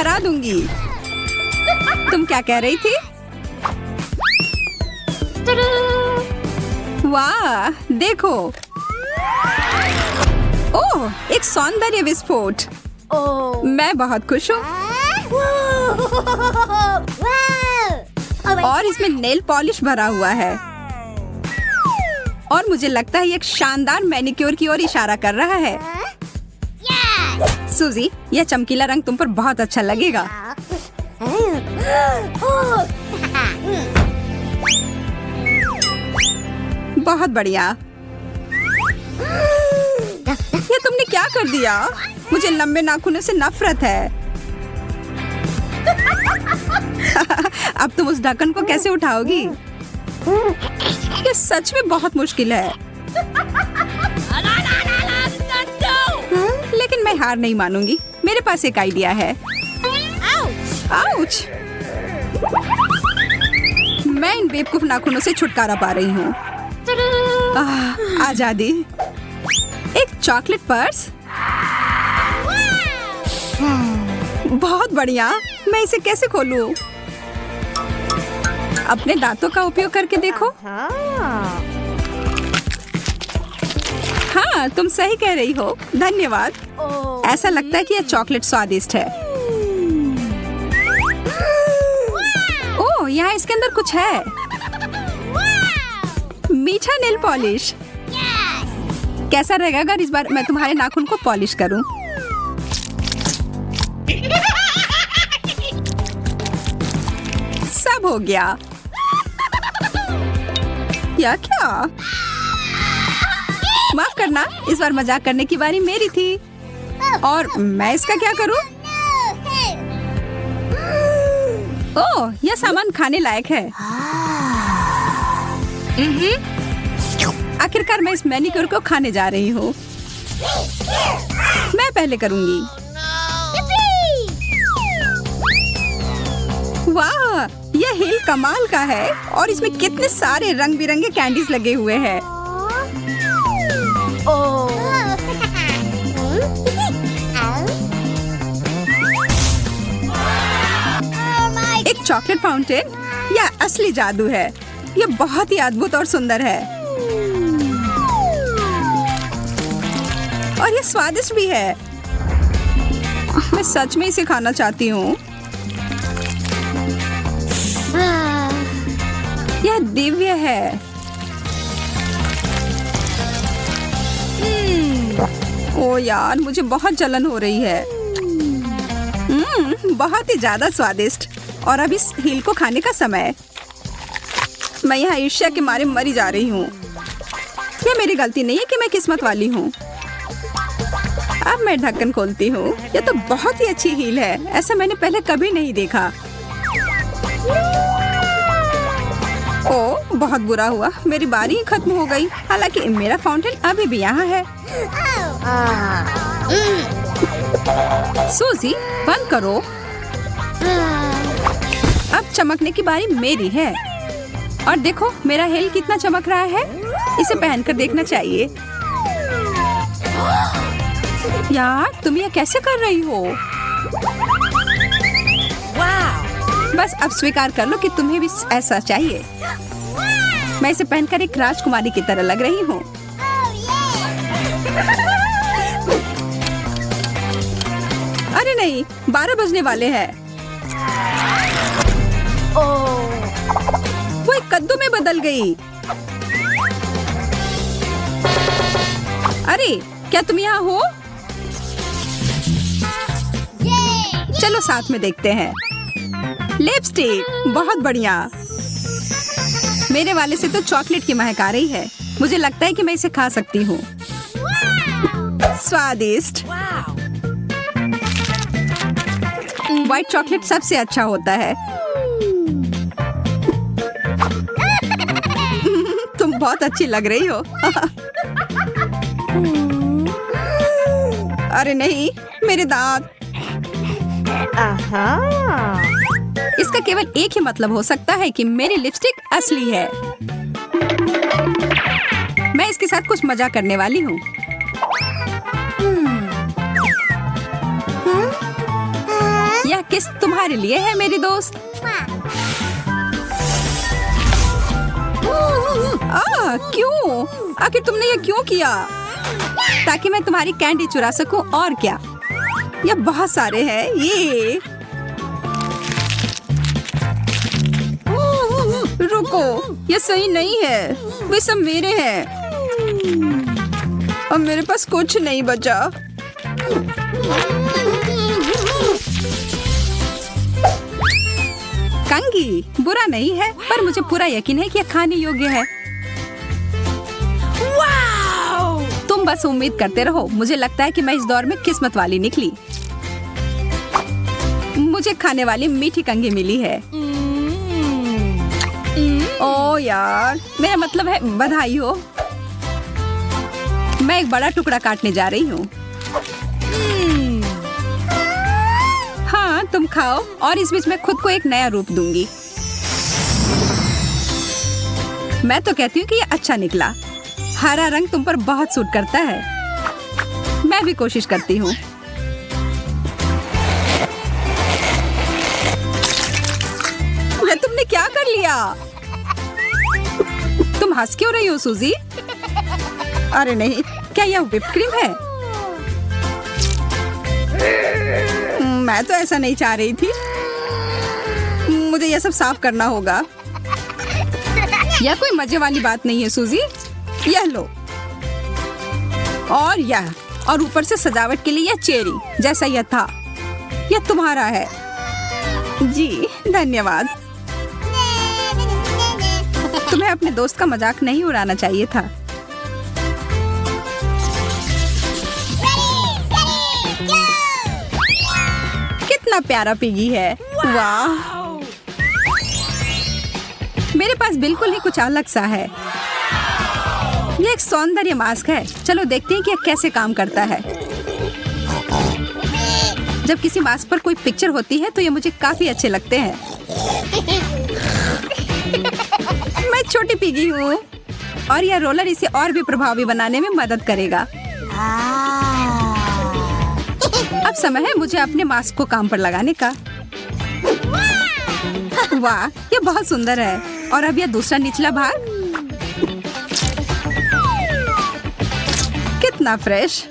हरा दूंगी। तुम क्या कह रही थी? वाह, देखो। ओह, एक सौंदर्य विस्फोट। मैं बहुत खुश हूँ। और इसमें नेल पॉलिश भरा हुआ है। और मुझे लगता है ये एक शानदार मैनिक्योर की ओर इशारा कर रहा है। सूजी, यह चमकीला रंग तुम पर बहुत अच्छा लगेगा। बहुत बढ़िया। ये तुमने क्या कर दिया? मुझे लंबे नाखूनों से नफरत है। अब तुम उस ढक्कन को कैसे उठाओगी? ये सच में बहुत मुश्किल है। लेकिन मैं हार नहीं मानूंगी। मेरे पास एक आइडिया है। आउच! मैं इन बेवकूफ नाखूनों से छुटकारा पा रही हूँ। आजादी। एक चॉकलेट पर्स। बहुत बढ़िया। मैं इसे कैसे खोलूं? अपने दांतों का उपयोग करके देखो। हाँ, तुम सही कह रही हो। धन्यवाद। ऐसा लगता है कि यह चॉकलेट स्वादिष्ट है। ओह, यहाँ इसके अंदर कुछ है। मीठा नेल पॉलिश। कैसा रहेगा अगर इस बार मैं तुम्हारे नाखून को पॉलिश करूं? सब हो गया। या क्या? माफ करना, इस बार मजाक करने की बारी मेरी थी। और मैं इसका क्या करूं? ओह, यह सामान खाने लायक है। आखिरकार मैं इस मैनिक्योर को खाने जा रही हूँ। मैं पहले करूंगी। वाह, यह हिल कमाल का है। और इसमें कितने सारे रंग बिरंगे कैंडीज लगे हुए हैं। एक चॉकलेट फाउंटेन। यह असली जादू है। यह बहुत ही अद्भुत और सुंदर है। और यह स्वादिष्ट भी है। मैं सच में इसे खाना चाहती हूँ। यह दिव्य है। ओ यार, मुझे बहुत जलन हो रही है। बहुत ही ज्यादा स्वादिष्ट। और अब इस हील को खाने का समय। मैं यहाँ ईर्ष्या के मारे मरी जा रही हूँ। यह मेरी गलती नहीं है कि मैं किस्मत वाली हूँ। अब मैं ढक्कन खोलती हूँ। यह तो बहुत ही अच्छी हील है। ऐसा मैंने पहले कभी नहीं देखा। ओह, बहुत बुरा हुआ। मेरी बारी ही खत्म हो गई। हालांकि मेरा फाउंटेन अभी भी यहाँ है। सूजी, बंद करो। अब चमकने की बारी मेरी है। और देखो मेरा हेल कितना चमक रहा है। इसे पहनकर देखना चाहिए। यार, तुम यह कैसे कर रही हो? बस अब स्वीकार कर लो कि तुम्हें भी ऐसा चाहिए। मैं इसे पहनकर एक राजकुमारी की तरह लग रही हूँ। अरे नहीं, 12 बजने वाले हैं। वो एक कद्दू में बदल गई। अरे, क्या तुम यहाँ हो? चलो साथ में देखते हैं। लिपस्टिक, बहुत बढ़िया। मेरे वाले से तो चॉकलेट की महक आ रही है। मुझे लगता है कि मैं इसे खा सकती हूँ। स्वादिष्ट। व्हाइट चॉकलेट सबसे अच्छा होता है। तुम बहुत अच्छी लग रही हो। अरे नहीं, मेरे दांत। इसका केवल एक ही मतलब हो सकता है कि मेरी लिपस्टिक असली है। मैं इसके साथ कुछ मजा करने वाली हूँ। यह किस किस तुम्हारे लिए है मेरी दोस्त। क्यों? आखिर तुमने ये क्यों किया? ताकि मैं तुम्हारी कैंडी चुरा सकूं, और क्या। ये बहुत सारे हैं ये। रुको, ये सही नहीं है। वे सब मेरे हैं। अब मेरे पास कुछ नहीं बचा। कंगी बुरा नहीं है, पर मुझे पूरा यकीन है कि यह खाने योग्य है। तुम बस उम्मीद करते रहो। मुझे लगता है कि मैं इस दौर में किस्मत वाली निकली। मुझे खाने वाली मीठी कंगी मिली है। ओ यार, मेरा मतलब है बधाई हो। मैं एक बड़ा टुकड़ा काटने जा रही हूँ। हाँ, तुम खाओ और इस बीच मैं खुद को एक नया रूप दूंगी। मैं तो कहती हूँ कि ये अच्छा निकला। हरा रंग तुम पर बहुत सूट करता है। मैं भी कोशिश करती हूँ। तुमने क्या कर लिया? तुम हंस क्यों रही हो सूजी? अरे नहीं, क्या यह व्हिप क्रीम है? मैं तो ऐसा नहीं चाह रही थी। मुझे यह सब साफ करना होगा। यह कोई मजे वाली बात नहीं है सूजी। यह लो, और यह, और ऊपर से सजावट के लिए यह चेरी जैसा यह था। यह तुम्हारा है। जी धन्यवाद। तुम्हें अपने दोस्त का मजाक नहीं उड़ाना चाहिए था। कितना प्यारा पिगी है। वाह, मेरे पास बिल्कुल ही कुछ अलग सा है। यह एक सौंदर्य मास्क है। चलो देखते हैं कि यह कैसे काम करता है। जब किसी मास्क पर कोई पिक्चर होती है तो ये मुझे काफी अच्छे लगते हैं। मैं छोटी पिगी हूँ और यह रोलर इसे और भी प्रभावी बनाने में मदद करेगा। अब समय है मुझे अपने मास्क को काम पर लगाने का। वाह, ये बहुत सुंदर है। और अब यह दूसरा निचला भाग। कितना फ्रेश।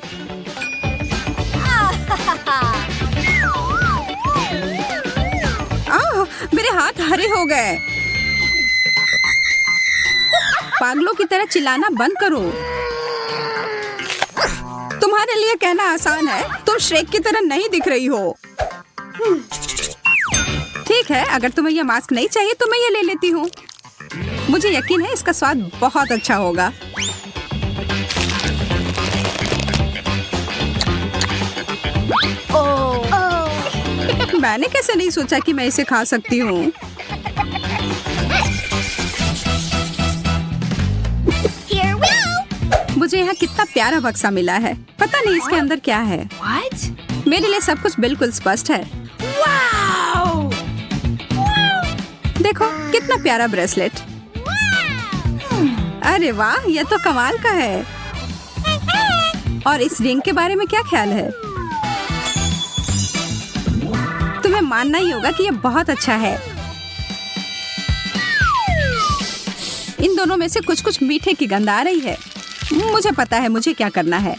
मेरे हाथ हरे हो गए। पागलों की तरह चिल्लाना बंद करो। तुम्हारे लिए कहना आसान है। तुम श्रेक की तरह नहीं दिख रही हो। ठीक है, अगर तुम्हें यह मास्क नहीं चाहिए तो मैं ये ले लेती हूँ। मुझे यकीन है इसका स्वाद बहुत अच्छा होगा। मैंने कैसे नहीं सोचा कि मैं इसे खा सकती हूँ। मुझे यहाँ कितना प्यारा बक्सा मिला है। पता नहीं इसके अंदर क्या है। What? मेरे लिए सब कुछ बिल्कुल स्पष्ट है। Wow! देखो कितना प्यारा ब्रेसलेट। अरे वाह, यह तो कमाल का है। और इस रिंग के बारे में क्या ख्याल है? तुम्हें मानना ही होगा कि यह बहुत अच्छा है। इन दोनों में से कुछ कुछ मीठे की गंध आ रही है। मुझे पता है मुझे क्या करना है।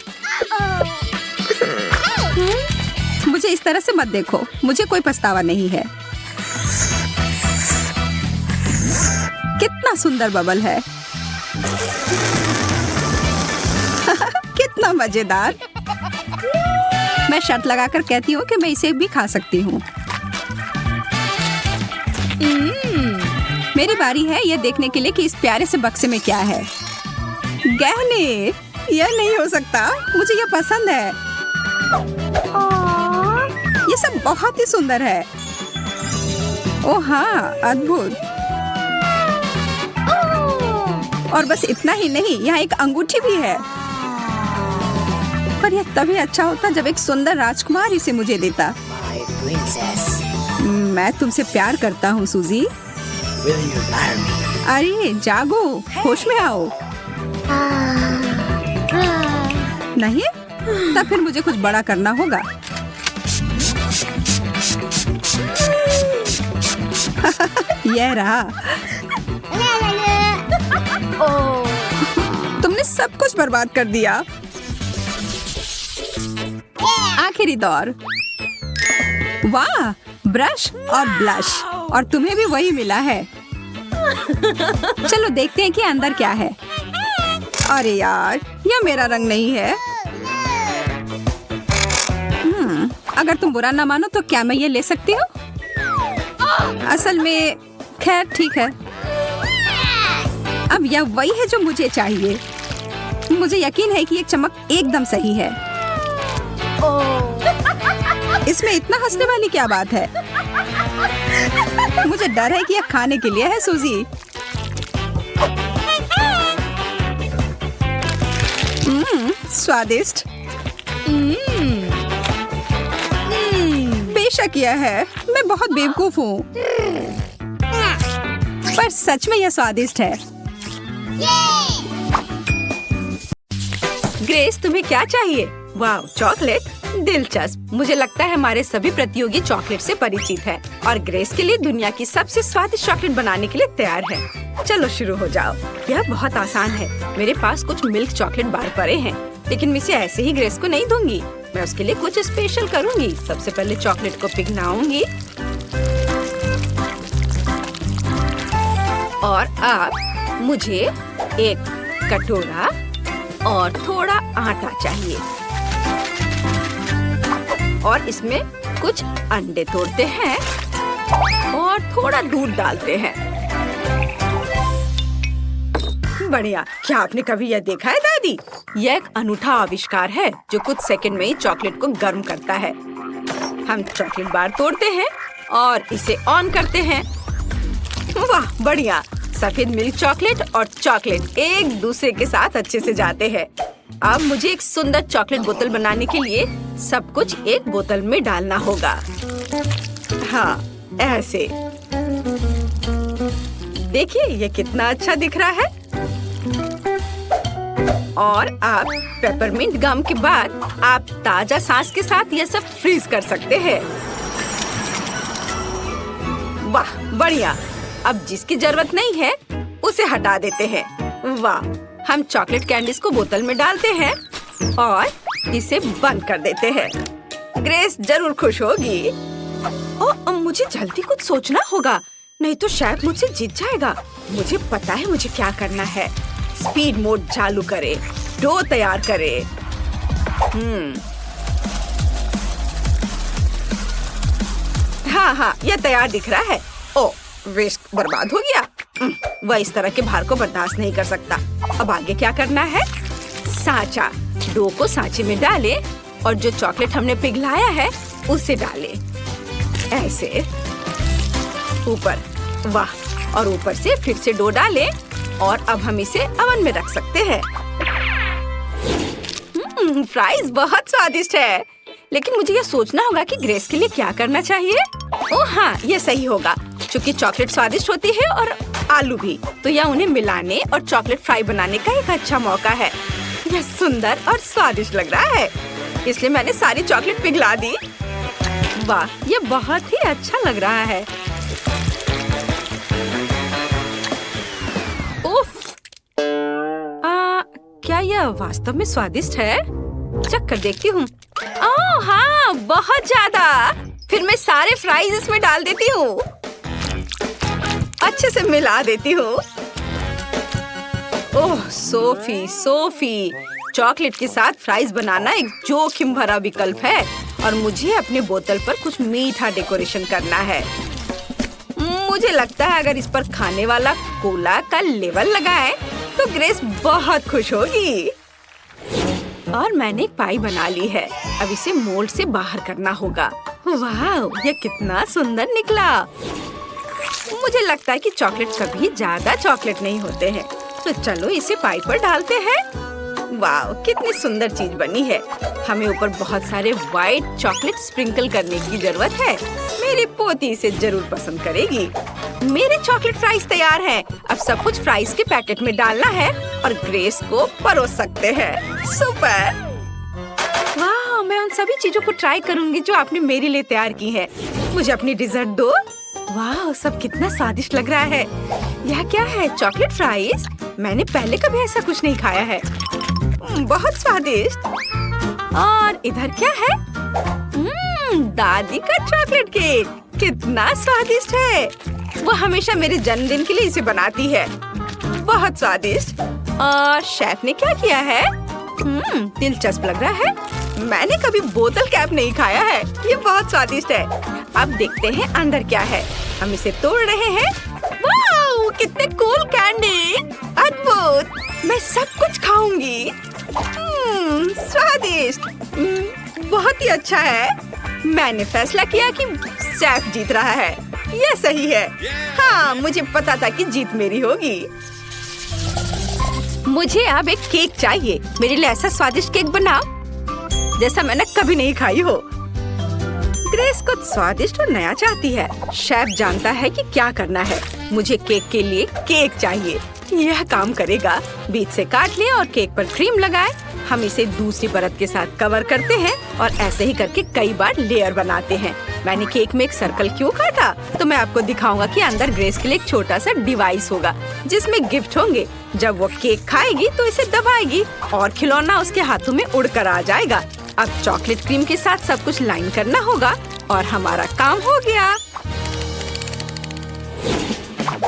मुझे इस तरह से मत देखो। मुझे कोई पछतावा नहीं है। कितना सुंदर बबल है। कितना मजेदार। मैं शर्त लगाकर कहती हूँ कि मैं इसे भी खा सकती हूँ। मेरी बारी है यह देखने के लिए कि इस प्यारे से बक्से में क्या है। गहने। यह नहीं हो सकता। मुझे यह पसंद है। ये सब बहुत ही सुंदर है। ओह हाँ, अद्भुत। और बस इतना ही नहीं, यहाँ एक अंगूठी भी है। पर यह तभी अच्छा होता जब एक सुंदर राजकुमार इसे मुझे देता। My princess, मैं तुमसे प्यार करता हूँ सूजी। will you marry me? अरे जागो, होश में आओ। नहीं? तब फिर मुझे कुछ बड़ा करना होगा। यह रहा। Oh. तुमने सब कुछ बर्बाद कर दिया। आखिरी दौर। वाह, ब्रश और ब्लश, और तुम्हें भी वही मिला है। चलो देखते हैं कि अंदर क्या है। अरे यार, यह मेरा रंग नहीं है। अगर तुम बुरा ना मानो तो क्या मैं ये ले सकती हूँ? असल में खैर ठीक है। अब यह वही है जो मुझे चाहिए। मुझे यकीन है कि ये चमक एकदम सही है। इसमें इतना हंसने वाली क्या बात है? मुझे डर है कि यह खाने के लिए है, सूजी। स्वादिष्ट। बेशक यह है। मैं बहुत बेवकूफ हूँ, पर सच में यह स्वादिष्ट है। ग्रेस, तुम्हें क्या चाहिए? वाह, चॉकलेट? दिलचस्प। मुझे लगता है हमारे सभी प्रतियोगी चॉकलेट से परिचित हैं और ग्रेस के लिए दुनिया की सबसे स्वादिष्ट चॉकलेट बनाने के लिए तैयार है। चलो शुरू हो जाओ। यह बहुत आसान है। मेरे पास कुछ मिल्क चॉकलेट बार पड़े हैं, लेकिन मैं इसे ऐसे ही ग्रेस को नहीं दूंगी। मैं उसके लिए कुछ स्पेशल करूंगी। सबसे पहले चॉकलेट को पिघलाऊंगी और अब मुझे एक कटोरा और थोड़ा आटा चाहिए और इसमें कुछ अंडे तोड़ते हैं और थोड़ा दूध डालते हैं। बढ़िया। क्या आपने कभी यह देखा है दादी? यह एक अनूठा आविष्कार है जो कुछ सेकंड में ही चॉकलेट को गर्म करता है। हम चॉकलेट बार तोड़ते हैं और इसे ऑन करते हैं। वाह, बढ़िया। सफेद मिल्क चॉकलेट और चॉकलेट एक दूसरे के साथ अच्छे से जाते हैं। अब मुझे एक सुंदर चॉकलेट बोतल बनाने के लिए सब कुछ एक बोतल में डालना होगा। हाँ, ऐसे। देखिए ये कितना अच्छा दिख रहा है। और आप पेपरमिंट गम के बाद आप ताजा सांस के साथ यह सब फ्रीज कर सकते हैं। वाह, बढ़िया। अब जिसकी जरूरत नहीं है उसे हटा देते हैं। वाह, हम चॉकलेट कैंडीज को बोतल में डालते हैं और इसे बंद कर देते हैं। ग्रेस जरूर खुश होगी। अब मुझे जल्दी कुछ सोचना होगा, नहीं तो शायद मुझसे जीत जाएगा। मुझे पता है मुझे क्या करना है। स्पीड मोड चालू करे, डो तैयार करे। हाँ, यह तैयार दिख रहा है। ओ, वेस्ट बर्बाद हो गया। वह इस तरह के भार को बर्दाश्त नहीं कर सकता। अब आगे क्या करना है? सांचा। डो को सांचे में डालें और जो चॉकलेट हमने पिघलाया है उसे डालें। ऐसे ऊपर। वाह, और ऊपर से फिर से डो डालें और अब हम इसे ओवन में रख सकते हैं। फ्राइज बहुत स्वादिष्ट है, लेकिन मुझे यह सोचना होगा कि ग्रेस के लिए क्या करना चाहिए। ओह हाँ, यह सही होगा। क्योंकि चॉकलेट स्वादिष्ट होती है और आलू भी, तो यह उन्हें मिलाने और चॉकलेट फ्राई बनाने का एक अच्छा मौका है। यह सुंदर और स्वादिष्ट लग रहा है, इसलिए मैंने सारी चॉकलेट पिघला दी। वाह, यह बहुत ही अच्छा लग रहा है। उफ! क्या यह वास्तव में स्वादिष्ट है? चख कर देखती हूँ। ओह हाँ, बहुत ज्यादा। फिर मैं सारे फ्राइज इसमें डाल देती हूँ। अच्छे से मिला देती हूँ। ओह सोफी, चॉकलेट के साथ फ्राइज बनाना एक जोखिम भरा विकल्प है और मुझे अपने बोतल पर कुछ मीठा डेकोरेशन करना है। मुझे लगता है अगर इस पर खाने वाला कोला का लेबल लगाएं तो ग्रेस बहुत खुश होगी। और मैंने एक पाई बना ली है। अब इसे मोल्ड से बाहर करना होगा। वाह, यह कितना सुंदर निकला। मुझे लगता है कि चॉकलेट कभी ज्यादा चॉकलेट नहीं होते हैं, तो चलो इसे पाई पर डालते हैं। वाह, कितनी सुंदर चीज बनी है। हमें ऊपर बहुत सारे व्हाइट चॉकलेट स्प्रिंकल करने की जरूरत है। मेरी पोती इसे जरूर पसंद करेगी। मेरे चॉकलेट फ्राइज तैयार हैं। अब सब कुछ फ्राइज के पैकेट में डालना है और ग्रेस को परोस सकते हैं। सुपर! वाह, मैं उन सभी चीजों को ट्राई करूंगी जो आपने मेरे लिए तैयार की है। मुझे अपनी डिजर्ट दो। वाह, सब कितना स्वादिष्ट लग रहा है। यह क्या है? Chocolate fries? मैंने पहले कभी ऐसा कुछ नहीं खाया है। बहुत स्वादिष्ट। और इधर क्या है? दादी का चॉकलेट केक। कितना स्वादिष्ट है। वो हमेशा मेरे जन्मदिन के लिए इसे बनाती है। बहुत स्वादिष्ट। और शेफ ने क्या किया है? दिलचस्प लग रहा है। मैंने कभी बोतल कैप नहीं खाया है। ये बहुत स्वादिष्ट है। अब देखते हैं अंदर क्या है। हम इसे तोड़ रहे हैं। वाह, कितने कूल कैंडी। अद्भुत। मैं सब कुछ खाऊंगी। स्वादिष्ट। बहुत ही अच्छा है। मैंने फैसला किया कि शेफ जीत रहा है। यह सही है। हाँ, मुझे पता था कि जीत मेरी होगी। मुझे अब एक केक चाहिए। मेरे लिए ऐसा स्वादिष्ट केक बनाओ जैसा मैंने कभी नहीं खाई हो। ग्रेस कुछ स्वादिष्ट और नया चाहती है। शेफ जानता है कि क्या करना है। मुझे केक के लिए केक चाहिए। यह काम करेगा। बीच से काट लें और केक पर क्रीम लगाएं। हम इसे दूसरी परत के साथ कवर करते हैं और ऐसे ही करके कई बार लेयर बनाते हैं। मैंने केक में एक सर्कल क्यों काटा? तो मैं आपको दिखाऊंगा कि अंदर ग्रेस के लिए एक छोटा सा डिवाइस होगा जिसमें गिफ्ट होंगे। जब वो केक खाएगी तो इसे दबाएगी और खिलौना उसके हाथों में उड़कर आ जाएगा। अब चॉकलेट क्रीम के साथ सब कुछ लाइन करना होगा और हमारा काम हो गया।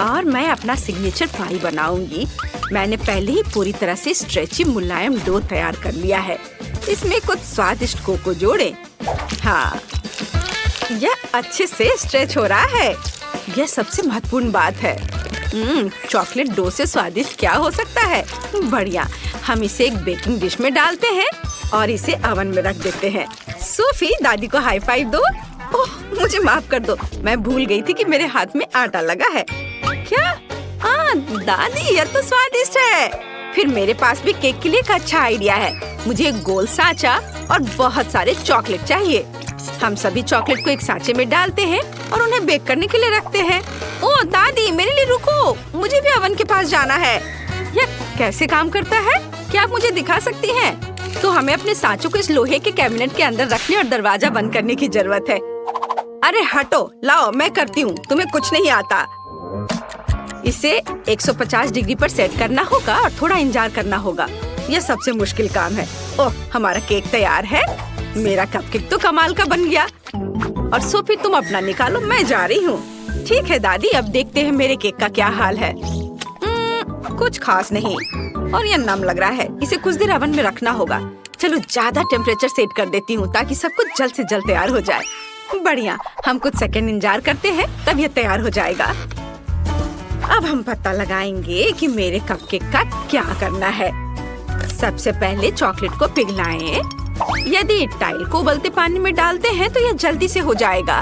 और मैं अपना सिग्नेचर पाई बनाऊंगी। मैंने पहले ही पूरी तरह से स्ट्रेची मुलायम डो तैयार कर लिया है। इसमें कुछ स्वादिष्ट कोको जोड़ें। हाँ, यह अच्छे से स्ट्रेच हो रहा है। यह सबसे महत्वपूर्ण बात है। चॉकलेट डो से स्वादिष्ट क्या हो सकता है? बढ़िया। हम इसे एक बेकिंग डिश में डालते हैं और इसे ओवन में रख देते हैं। सोफी, दादी को हाई फाइव दो। ओह, मुझे माफ कर दो। मैं भूल गई थी कि मेरे हाथ में आटा लगा है। क्या? दादी, यह तो स्वादिष्ट है। फिर मेरे पास भी केक के लिए एक अच्छा आइडिया है। मुझे एक गोल सांचा और बहुत सारे चॉकलेट चाहिए। हम सभी चॉकलेट को एक सांचे में डालते हैं और उन्हें बेक करने के लिए रखते हैं। ओह दादी, मेरे लिए रुको। मुझे भी ओवन के पास जाना है। यह कैसे काम करता है? क्या आप मुझे दिखा सकती हैं? तो हमें अपने सांचों को इस लोहे के कैबिनेट के अंदर रखने और दरवाजा बंद करने की जरूरत है। अरे हटो, लाओ, मैं करती हूँ। तुम्हें कुछ नहीं आता। इसे 150 डिग्री पर सेट करना होगा और थोड़ा इंतजार करना होगा। यह सबसे मुश्किल काम है। ओह, हमारा केक तैयार है। मेरा कपकेक तो कमाल का बन गया। और सोफी, तुम अपना निकालो, मैं जा रही हूँ। ठीक है दादी, अब देखते हैं मेरे केक का क्या हाल है। कुछ खास नहीं और यह नम लग रहा है। इसे कुछ देर ओवन में रखना होगा। चलो ज्यादा टेम्परेचर सेट कर देती हूँ ताकि सब कुछ जल्द से जल्द तैयार हो जाए। बढ़िया। हम कुछ सेकंड इंतजार करते हैं, तब यह तैयार हो जाएगा। अब हम पता लगाएंगे कि मेरे कपकेक का क्या करना है। सबसे पहले चॉकलेट को पिघलाएं। यदि टाइल को उबलते पानी में डालते हैं तो यह जल्दी से हो जाएगा।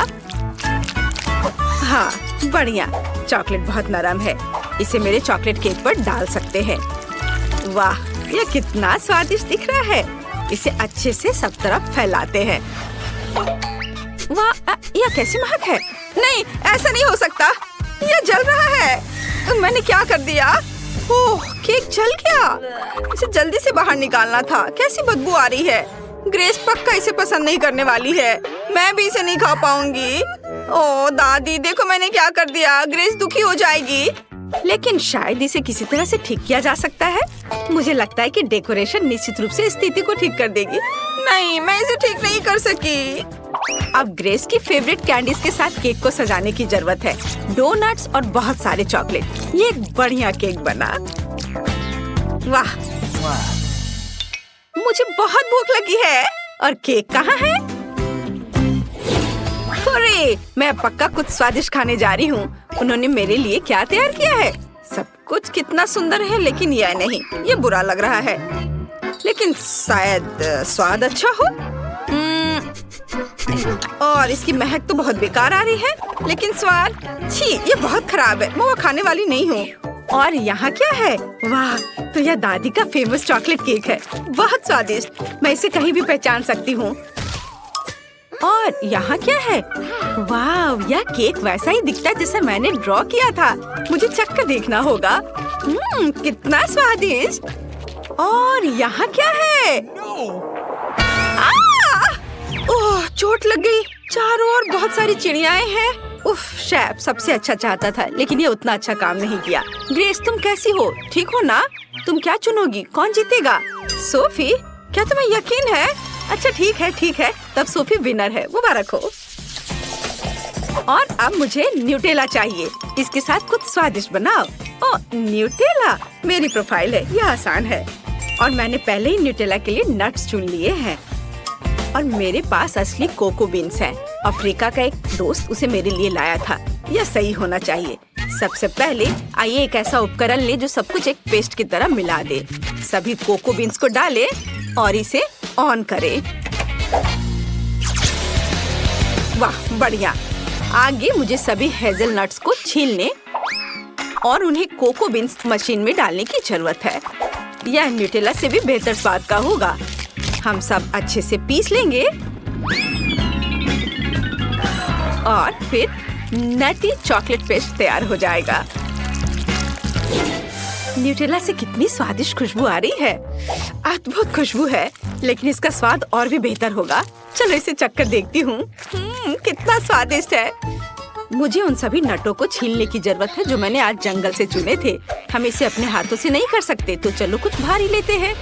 हाँ, बढ़िया। चॉकलेट बहुत नरम है। इसे मेरे चॉकलेट केक पर डाल सकते हैं। वाह, यह कितना स्वादिष्ट दिख रहा है। इसे अच्छे से सब तरफ फैलाते हैं। वाह, यह कैसी महक है। नहीं, ऐसा नहीं हो सकता। यह जल रहा है। मैंने क्या कर दिया? ओह, केक जल गया। इसे जल्दी से बाहर निकालना था। कैसी बदबू आ रही है। ग्रेस पक्का इसे पसंद नहीं करने वाली है। मैं भी इसे नहीं खा पाऊंगी। ओह दादी, देखो मैंने क्या कर दिया। ग्रेस दुखी हो जाएगी। लेकिन शायद इसे किसी तरह से ठीक किया जा सकता है। मुझे लगता है कि डेकोरेशन निश्चित रूप से स्थिति को ठीक कर देगी। नहीं, मैं इसे ठीक नहीं कर सकी। अब ग्रेस की फेवरेट कैंडीज के साथ केक को सजाने की जरूरत है। डोनट्स और बहुत सारे चॉकलेट। ये एक बढ़िया केक बना। वाह, मुझे बहुत भूख लगी है। और केक कहाँ है? अरे, मैं पक्का कुछ स्वादिष्ट खाने जा रही हूँ। उन्होंने मेरे लिए क्या तैयार किया है? सब कुछ कितना सुंदर है, लेकिन यह नहीं, ये बुरा लग रहा है। लेकिन शायद स्वाद अच्छा हो। और इसकी महक तो बहुत बेकार आ रही है, लेकिन स्वाद, छी, ये बहुत खराब है। मैं वो खाने वाली नहीं हूँ। और यहाँ क्या है? वाह, तो यह दादी का फेमस चॉकलेट केक है। बहुत स्वादिष्ट। मैं इसे कहीं भी पहचान सकती हूँ। और यहाँ क्या है? वाह, यह केक वैसा ही दिखता है जैसा मैंने ड्रॉ किया था। मुझे चख कर देखना होगा। कितना स्वादिष्ट। और यहाँ क्या है? ओह, चोट लग गई। चारों ओर बहुत सारी चिड़ियाएं हैं। उफ, शेफ सबसे अच्छा चाहता था, लेकिन ये उतना अच्छा काम नहीं किया। ग्रेस, तुम कैसी हो? ठीक हो ना? तुम क्या चुनोगी? कौन जीतेगा? सोफी, क्या तुम्हें यकीन है? अच्छा ठीक है, तब सोफी विनर है। मुबारक हो। और अब मुझे न्यूटेला चाहिए। इसके साथ कुछ स्वादिष्ट बनाओ। ओह, न्यूटेला मेरी प्रोफाइल है, यह आसान है। और मैंने पहले ही न्यूटेला के लिए नट्स चुन लिए हैं। और मेरे पास असली कोको बीन्स हैं। अफ्रीका का एक दोस्त उसे मेरे लिए लाया था। यह सही होना चाहिए। सबसे पहले आइए एक ऐसा उपकरण ले जो सब कुछ एक पेस्ट की तरह मिला दे। सभी कोको बीन्स को डालें और इसे ऑन करें। वाह, बढ़िया। आगे मुझे सभी हेज़लनट्स को छीलने और उन्हें कोको बीन्स मशीन में डालने की जरूरत है। यह न्यूटेला से भी बेहतर स्वाद का होगा। हम सब अच्छे से पीस लेंगे और फिर नटी चॉकलेट पेस्ट तैयार हो जाएगा। न्यूटेला से कितनी स्वादिष्ट खुशबू आ रही है। अद्भुत खुशबू है, लेकिन इसका स्वाद और भी बेहतर होगा। चलो इसे चखकर देखती हूँ। कितना स्वादिष्ट है। मुझे उन सभी नटों को छीलने की जरूरत है जो मैंने आज जंगल से चुने थे। हम इसे अपने हाथों से नहीं कर सकते, तो चलो कुछ भारी लेते हैं।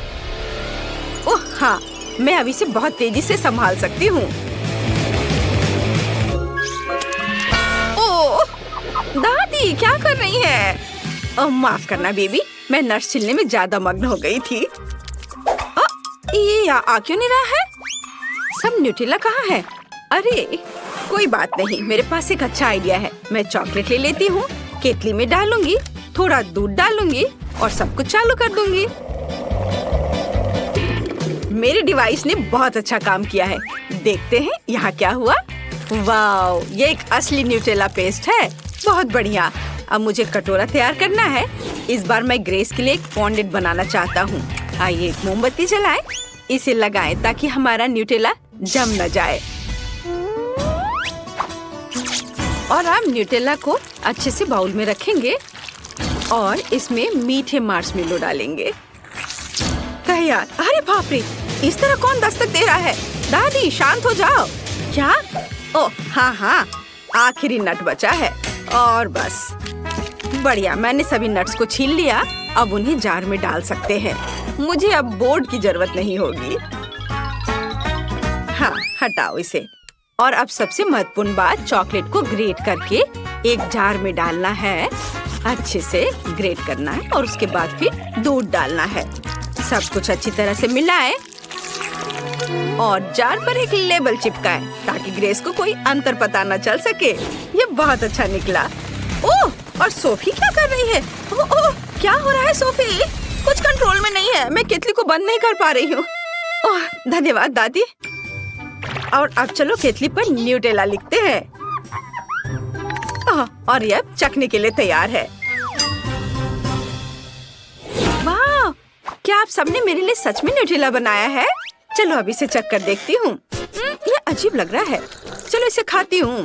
ओह हाँ, मैं अब इसे बहुत तेजी से संभाल सकती हूँ। ओह, दादी क्या कर रही है? ओह, माफ करना बेबी, मैं नट्स छीलने में ज्यादा मग्न हो गई थी। ये आ क्यों नहीं रहा है? सब न्यूटेला कहाँ है? अरे कोई बात नहीं, मेरे पास एक अच्छा आइडिया है। मैं चॉकलेट ले लेती हूँ, केतली में डालूंगी, थोड़ा दूध डालूंगी और सब कुछ चालू कर दूंगी। मेरे डिवाइस ने बहुत अच्छा काम किया है। देखते हैं यहाँ क्या हुआ। वाओ, ये एक असली न्यूटेला पेस्ट है। बहुत बढ़िया। अब मुझे कटोरा तैयार करना है। इस बार मैं ग्रेस के लिए एक फॉन्डेंट बनाना चाहता हूँ। आइए एक मोमबत्ती जलाएं, इसे लगाएं ताकि हमारा न्यूटेला जम न जाए। और अब न्यूटेला को अच्छे से बाउल में रखेंगे और इसमें मीठे मार्शमेलो डालेंगे। तैयार। अरे बाप रे, इस तरह कौन दस्तक दे रहा है? दादी शांत हो जाओ। क्या? ओह हाँ, आखिरी नट बचा है। और बस बढ़िया, मैंने सभी नट्स को छील लिया। अब उन्हें जार में डाल सकते हैं। मुझे अब बोर्ड की जरूरत नहीं होगी। हाँ, हटाओ इसे। और अब सबसे महत्वपूर्ण बात, चॉकलेट को ग्रेट करके एक जार में डालना है। अच्छे से ग्रेट करना है और उसके बाद फिर दूध डालना है। सब कुछ अच्छी तरह से मिलाएं और जार पर एक लेबल चिपकाएं ताकि ग्रेस को कोई अंतर पता न चल सके। ये बहुत अच्छा निकला। ओह, और सोफी क्या कर रही है? ओह, क्या हो रहा है सोफी? कुछ कंट्रोल में नहीं है। मैं केतली को बंद नहीं कर पा रही हूँ। ओह, धन्यवाद दादी। और अब चलो केतली पर न्यूटेला लिखते हैं। और ये चखने के लिए तैयार है। वाह, क्या आप सबने मेरे लिए सच में न्यूटेला बनाया है? चलो अब इसे चख कर देखती हूँ। ये अजीब लग रहा है। चलो इसे खाती हूँ।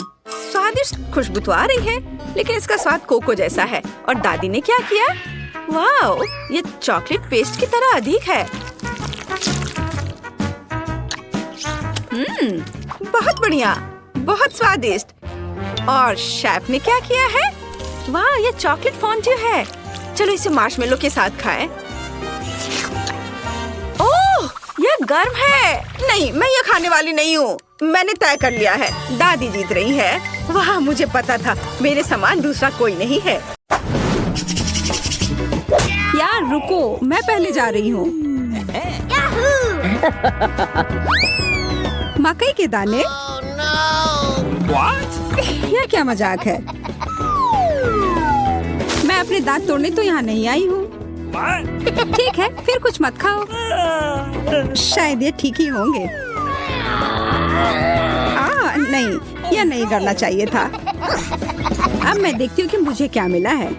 स्वादिष्ट खुशबू तो आ रही है, लेकिन इसका स्वाद कोको जैसा है। और दादी ने क्या किया? वाह, ये चॉकलेट पेस्ट की तरह अधिक है। बहुत बढ़िया, बहुत स्वादिष्ट। और शेफ ने क्या किया है? वाह, ये चॉकलेट फॉन्ड्यू है। चलो इसे मार्शमेलो के साथ खाएं। ओह, यह गर्म है। नहीं, मैं ये खाने वाली नहीं हूँ। मैंने तय कर लिया है, दादी जीत रही है। वाह, मुझे पता था, मेरे समान दूसरा कोई नहीं है। यार रुको, मैं पहले जा रही हूँ। मकई के दाने? यह क्या मजाक है? मैं अपने दांत तोड़ने तो यहाँ नहीं आई हूँ। ठीक है, फिर कुछ मत खाओ। शायद ये ठीक ही होंगे। नहीं, यह नहीं करना चाहिए था। अब मैं देखती हूँ कि मुझे क्या मिला है।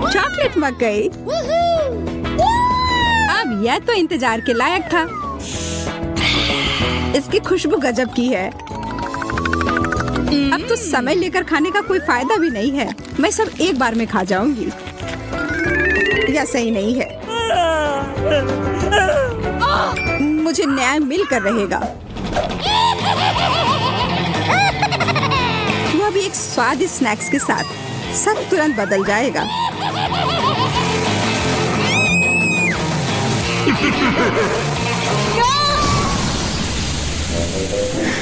चॉकलेट मकई। अब यह तो इंतजार के लायक था। इसकी खुशबू गजब की है। अब तो समय लेकर खाने का कोई फायदा भी नहीं है। मैं सब एक बार में खा जाऊंगी। यह सही नहीं है। मुझे न्याय मिलकर रहेगा। स्वादिष्ट स्नैक्स के साथ सब तुरंत बदल जाएगा।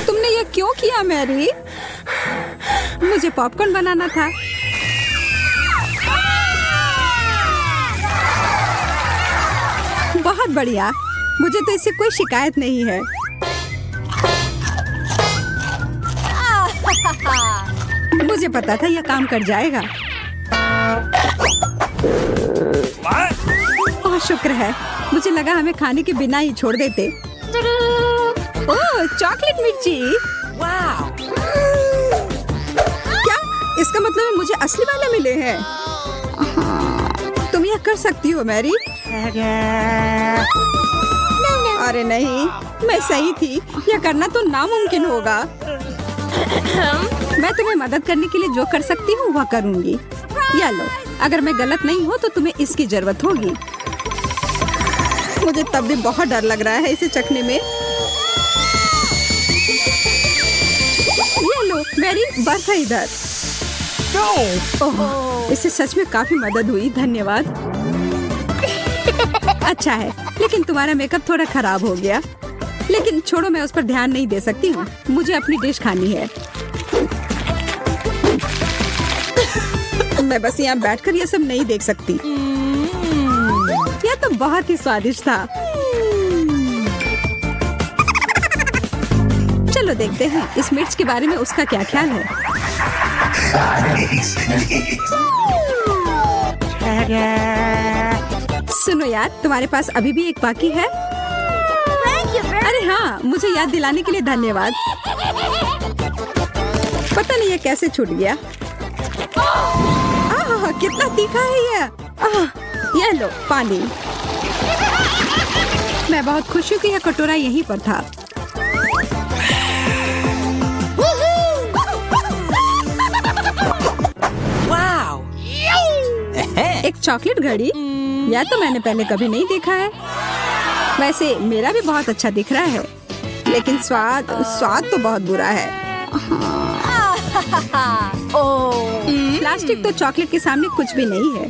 तुमने ये क्यों किया मैरी? मुझे पॉपकॉर्न बनाना था। बहुत बढ़िया, मुझे तो इससे कोई शिकायत नहीं है। मुझे पता था यह काम कर जाएगा। ओह शुक्र है, मुझे लगा हमें खाने के बिना ही छोड़ देते। ओह चॉकलेट मिर्ची। Wow. क्या इसका मतलब है मुझे असली वाले मिले हैं? तुम यह कर सकती हो मैरी। अरे नहीं, मैं सही थी। यह करना तो नामुमकिन होगा। मैं तुम्हें मदद करने के लिए जो कर सकती हूँ वह करूँगी। या लो, अगर मैं गलत नहीं हूँ तो तुम्हें इसकी जरूरत होगी। मुझे तब भी बहुत डर लग रहा है इसे चखने में। ये लो, मेरी बर्फ है इधर। ओह, इससे सच में काफी मदद हुई, धन्यवाद। अच्छा है, लेकिन तुम्हारा मेकअप थोड़ा खराब हो गया। लेकिन छोड़ो, मैं उस पर ध्यान नहीं दे सकती हूँ। मुझे अपनी डिश खानी है। मैं बस यहाँ बैठकर ये सब नहीं देख सकती। यह तो बहुत ही स्वादिष्ट था। चलो देखते हैं इस मिर्च के बारे में उसका क्या ख्याल है। सुनो यार, तुम्हारे पास अभी भी एक बाकी है? अरे हाँ, मुझे याद दिलाने के लिए धन्यवाद। पता नहीं ये कैसे छूट गया। कितना तीखा है ये लो पानी। मैं बहुत खुश हूँ कि यह कटोरा यहीं पर था। Wow. एक चॉकलेट घड़ी? या तो मैंने पहले कभी नहीं देखा है। वैसे मेरा भी बहुत अच्छा दिख रहा है, लेकिन स्वाद तो बहुत बुरा है। प्लास्टिक तो चॉकलेट के सामने कुछ भी नहीं है।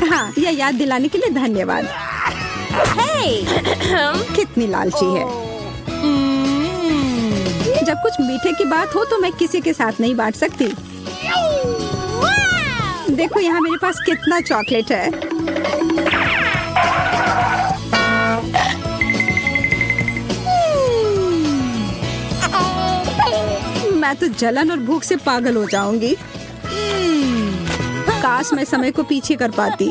हाँ, यह याद दिलाने के लिए धन्यवाद। कितनी लालची है। जब कुछ मीठे की बात हो तो मैं किसी के साथ नहीं बांट सकती। देखो यहाँ मेरे पास कितना चॉकलेट है। मैं तो जलन और भूख से पागल हो जाऊंगी। काश मैं समय को पीछे कर पाती।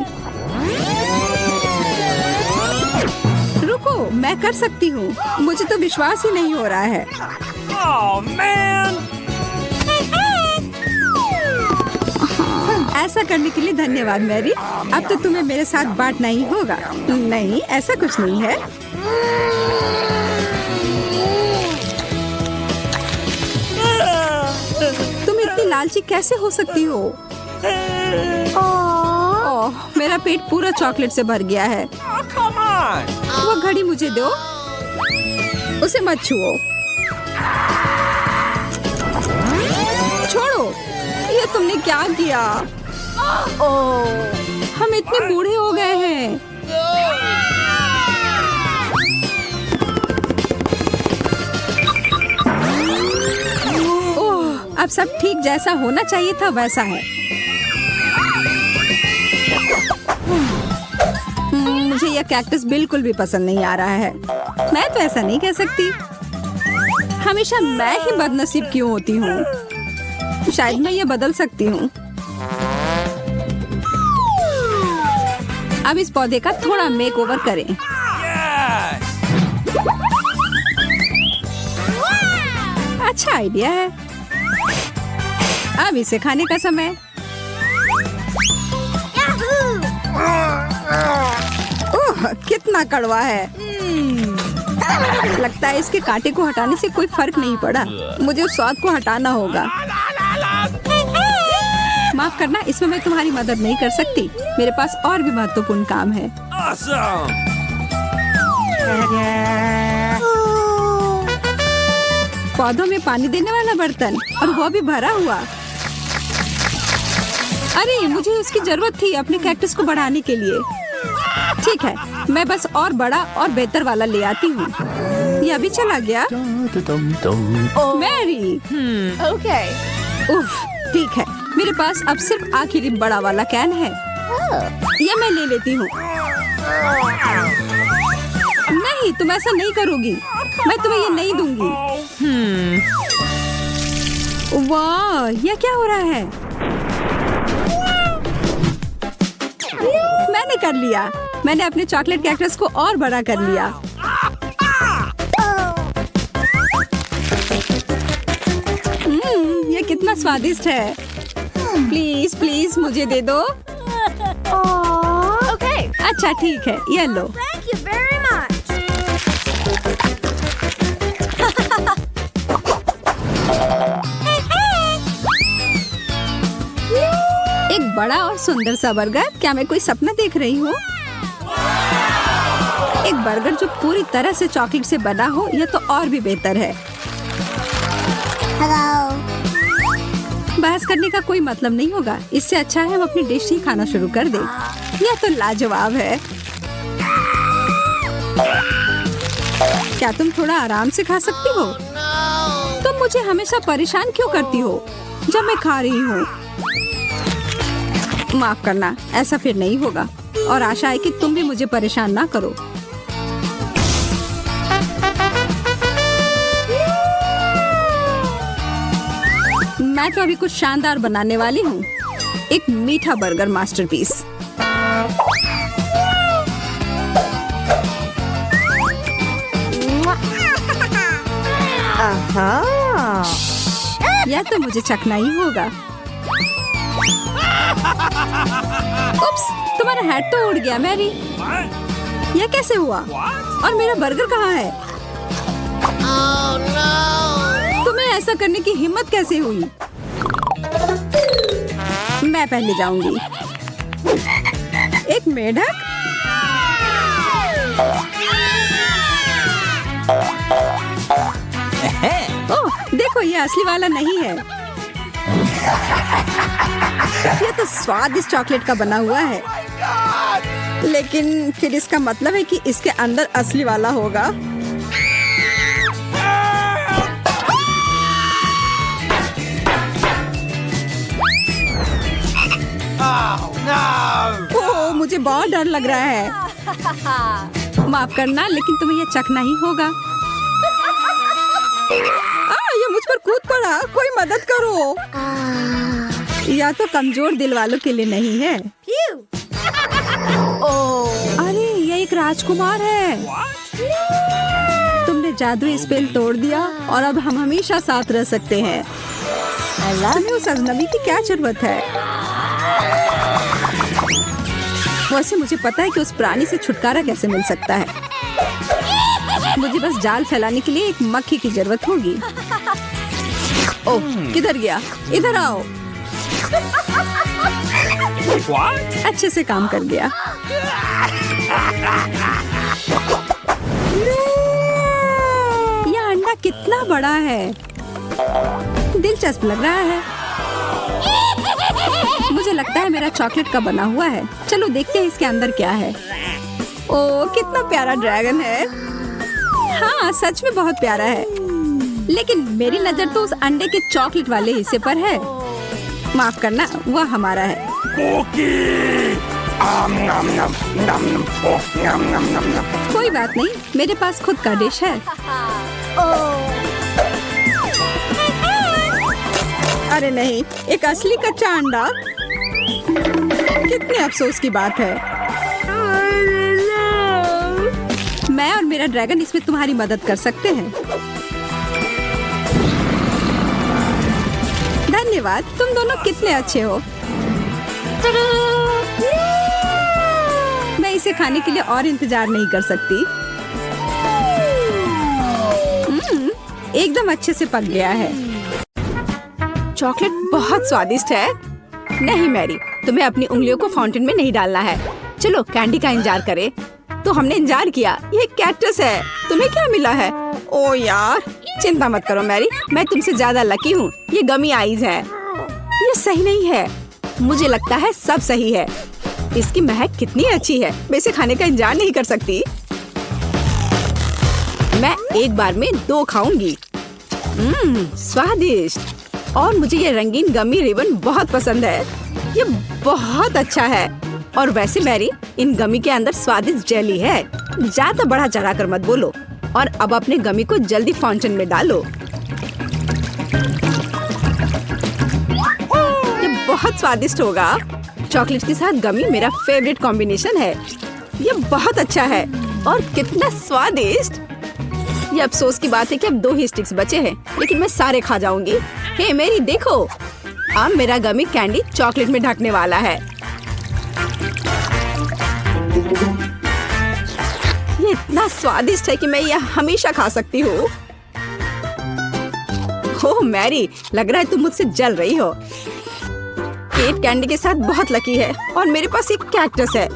रुको, मैं कर सकती हूँ। मुझे तो विश्वास ही नहीं हो रहा है। Oh man. ऐसा करने के लिए धन्यवाद मैरी। अब तो तुम्हें मेरे साथ बांटना ही होगा। नहीं, ऐसा कुछ नहीं है। तुम इतनी लालची कैसे हो सकती हो? ओह, मेरा पेट पूरा चॉकलेट से भर गया है। Oh, come on. वो घड़ी मुझे दो। उसे मत छुओ। छोड़ो, ये तुमने क्या किया? हम इतने बूढ़े हो गए हैं। ओह, अब सब ठीक जैसा होना चाहिए था वैसा है। मुझे यह कैक्टस बिल्कुल भी पसंद नहीं आ रहा है। मैं तो ऐसा नहीं कह सकती। हमेशा मैं ही बदनसीब क्यों होती हूँ? शायद मैं ये बदल सकती हूँ। अब इस पौधे का थोड़ा मेकओवर करें। अच्छा आइडिया है। अब इसे खाने का समय। ओह, कितना कड़वा है। लगता है इसके कांटे को हटाने से कोई फर्क नहीं पड़ा। मुझे उस स्वाद को हटाना होगा। माफ करना, इसमें मैं तुम्हारी मदद नहीं कर सकती। मेरे पास और भी महत्वपूर्ण काम है। Awesome. पौधों में पानी देने वाला बर्तन, और वो भी भरा हुआ। अरे मुझे उसकी जरूरत थी अपने कैक्टस को बढ़ाने के लिए। ठीक है, मैं बस और बड़ा और बेहतर वाला ले आती हूँ। ये अभी चला गया। मैरी। Okay. उफ, ठीक है, मेरे पास अब सिर्फ आखिरी बड़ा वाला कैन है। ये मैं ले लेती हूँ। नहीं, तुम ऐसा नहीं करोगी। मैं तुम्हें ये नहीं दूंगी। वाह, ये क्या हो रहा है? मैंने कर लिया। मैंने अपने चॉकलेट कैक्टस को और बड़ा कर लिया। ये कितना स्वादिष्ट है। प्लीज प्लीज मुझे दे दो। Okay. अच्छा ठीक है, ये लो। Thank you very much. एक बड़ा और सुंदर सा बर्गर। क्या मैं कोई सपना देख रही हूँ? एक बर्गर जो पूरी तरह से चॉकलेट से बना हो, यह तो और भी बेहतर है। Hello. बहस करने का कोई मतलब नहीं होगा। इससे अच्छा है हम अपनी डिश ही खाना शुरू कर दें। यह तो लाजवाब है। क्या तुम थोड़ा आराम से खा सकती हो? तुम मुझे हमेशा परेशान क्यों करती हो जब मैं खा रही हूँ? माफ करना, ऐसा फिर नहीं होगा। और आशा है कि तुम भी मुझे परेशान ना करो। मैं तो अभी कुछ शानदार बनाने वाली हूँ। एक मीठा बर्गर मास्टरपीस। यह तो मुझे चखना ही होगा। उप्स, तुम्हारा हैट तो उड़ गया मैरी। यह कैसे हुआ? और मेरा बर्गर कहाँ है? तुम्हें ऐसा करने की हिम्मत कैसे हुई? मैं पहले जाऊंगी। एक मेढक? ओह, देखो, ये असली वाला नहीं है। ये तो स्वादिष्ट चॉकलेट का बना हुआ है। लेकिन फिर इसका मतलब है कि इसके अंदर असली वाला होगा। ओह, मुझे बहुत डर लग रहा है। माफ करना, लेकिन तुम्हें यह चखना ही होगा। ये मुझ पर कूद पड़ा। कोई मदद करो। या तो कमजोर दिल वालों के लिए नहीं है। अरे, ये एक राजकुमार है। तुमने जादुई स्पेल तोड़ दिया और अब हम हमेशा साथ रह सकते हैं। तुम्हें उस अजनबी की क्या जरूरत है? वैसे मुझे पता है कि उस प्राणी से छुटकारा कैसे मिल सकता है। मुझे बस जाल फैलाने के लिए एक मक्खी की जरूरत होगी। ओह, किधर गया? इधर आओ। What? अच्छे से काम कर गया। यह अंडा कितना बड़ा है। दिलचस्प लग रहा है। मुझे लगता है मेरा चॉकलेट का बना हुआ है। चलो देखते हैं इसके अंदर क्या है। ओह, कितना प्यारा ड्रैगन है। हाँ, सच में बहुत प्यारा है। लेकिन मेरी नजर तो उस अंडे के चॉकलेट वाले हिस्से पर है। माफ करना, वह हमारा है। कोई बात नहीं, मेरे पास खुद का डिश है। अरे नहीं, एक असली कच्चा अंडा। कितने अफसोस की बात है। मैं और मेरा ड्रैगन इसमें तुम्हारी मदद कर सकते हैं। धन्यवाद, तुम दोनों कितने अच्छे हो। मैं इसे खाने के लिए और इंतजार नहीं कर सकती। एकदम अच्छे से पक गया है। चॉकलेट बहुत स्वादिष्ट है। नहीं मैरी, तुम्हें अपनी उंगलियों को फाउंटेन में नहीं डालना है। चलो कैंडी का इंतजार करें। तो हमने इंतजार किया। ये कैक्टस है। तुम्हें क्या मिला है? ओ यार, चिंता मत करो मैरी, मैं तुमसे ज्यादा लकी हूँ। ये गमी आइज है। ये सही नहीं है। मुझे लगता है सब सही है। इसकी महक कितनी अच्छी है, मैं इसे खाने का इंतजार नहीं कर सकती। मैं एक बार में 2 खाऊंगी। स्वादिष्ट। और मुझे ये रंगीन गमी रिबन बहुत पसंद है। ये बहुत अच्छा है। और वैसे मैरी, इन गमी के अंदर स्वादिष्ट जेली है। ज्यादा बढ़ा चढ़ा कर मत बोलो। और अब अपने गमी को जल्दी फाउंटेन में डालो। ये बहुत स्वादिष्ट होगा। चॉकलेट के साथ गमी मेरा फेवरेट कॉम्बिनेशन है। ये बहुत अच्छा है और कितना स्वादिष्ट। ये अफसोस की बात है कि अब 2 ही स्टिक्स बचे हैं, लेकिन मैं सारे खा जाऊंगी। हे मेरी देखो, अब मेरा गमी कैंडी चॉकलेट में ढकने वाला है। ये इतना स्वादिष्ट है कि मैं यह हमेशा खा सकती हूँ। ओह मैरी, लग रहा है तुम मुझसे जल रही हो। केट कैंडी के साथ बहुत लकी है और मेरे पास एक कैक्टस है।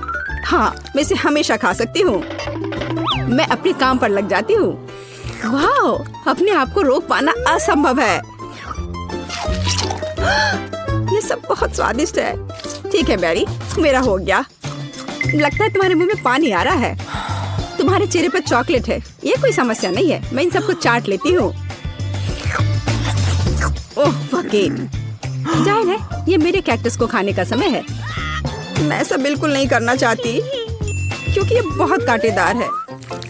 हाँ, मैं इसे हमेशा खा सकती हूँ। मैं अपने काम पर लग जाती हूँ। वाह, अपने आप को रोक पाना असंभव है। ये सब बहुत स्वादिष्ट है। ठीक है मैरी, मेरा हो गया। लगता है तुम्हारे मुंह में पानी आ रहा है। तुम्हारे चेहरे पर चॉकलेट है, ये कोई समस्या नहीं है। मैं इन सबको चाट लेती हूँ। ओह जाहिर है, ये मेरे कैक्टस को खाने का समय है। मैं ऐसा बिल्कुल नहीं करना चाहती क्योंकि ये बहुत कांटेदार है।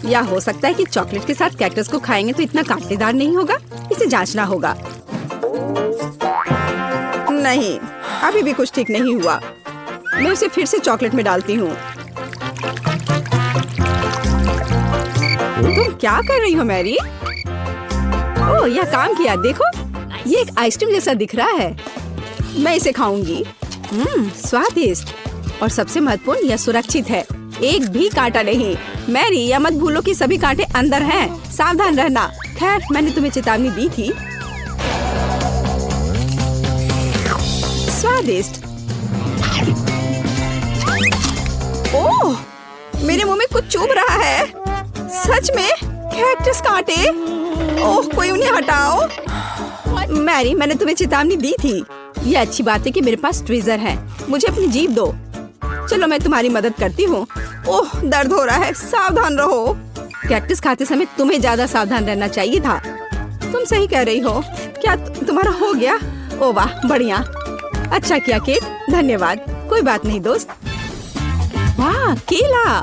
या हो सकता है कि चॉकलेट के साथ कैक्टस को खाएंगे तो इतना कांटेदार नहीं होगा। इसे जांचना होगा। नहीं, अभी भी कुछ ठीक नहीं हुआ। मैं उसे फिर से चॉकलेट में डालती हूँ। तुम क्या कर रही हो मैरी? ओह, यह काम किया। देखो, ये एक आइसक्रीम जैसा दिख रहा है। मैं इसे खाऊंगी। स्वादिष्ट। और सबसे महत्वपूर्ण, यह सुरक्षित है। एक भी कांटा नहीं। मैरी, यह मत भूलो कि सभी कांटे अंदर हैं। सावधान रहना। खैर, मैंने तुम्हें चेतावनी दी थी। स्वादिष्ट। ओह, मेरे मुंह में कुछ चुभ रहा है। सच में कैक्टस कांटे। ओह, कोई उन्हें हटाओ। मैरी, मैंने तुम्हें चेतावनी दी थी। ये अच्छी बात है कि मेरे पास ट्विज़र है। मुझे अपनी जीभ दो। चलो, मैं तुम्हारी मदद करती हूँ। ओह, दर्द हो रहा है। सावधान रहो। कैक्टस खाते समय तुम्हें ज्यादा सावधान रहना चाहिए था। तुम सही कह रही हो। क्या तुम्हारा हो गया? ओह वाह, बढ़िया। अच्छा किया केट, धन्यवाद। कोई बात नहीं दोस्त। वाह, केला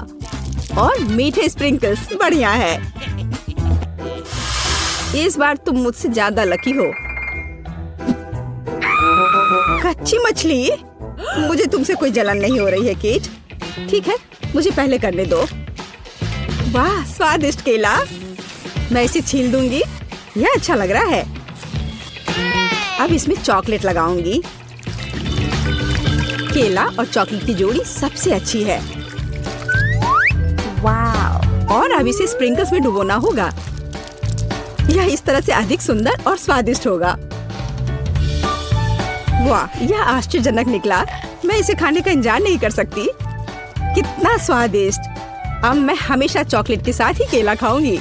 और मीठे स्प्रिंकल्स, बढ़िया है। इस बार तुम मुझसे ज्यादा लकी हो। कच्ची मछली? मुझे तुमसे कोई जलन नहीं हो रही है केट। ठीक है, मुझे पहले करने दो। वाह, स्वादिष्ट केला। मैं इसे छील दूंगी। यह अच्छा लग रहा है। अब इसमें चॉकलेट लगाऊंगी। केला और चॉकलेट की जोड़ी सबसे अच्छी है। वाह। और अब इसे स्प्रिंकल्स में डुबोना होगा। यह इस तरह से अधिक सुंदर और स्वादिष्ट होगा। वाह, यह आश्चर्यजनक निकला। मैं इसे खाने का इंतजार नहीं कर सकती। कितना स्वादिष्ट। अब मैं हमेशा चॉकलेट के साथ ही केला खाऊंगी।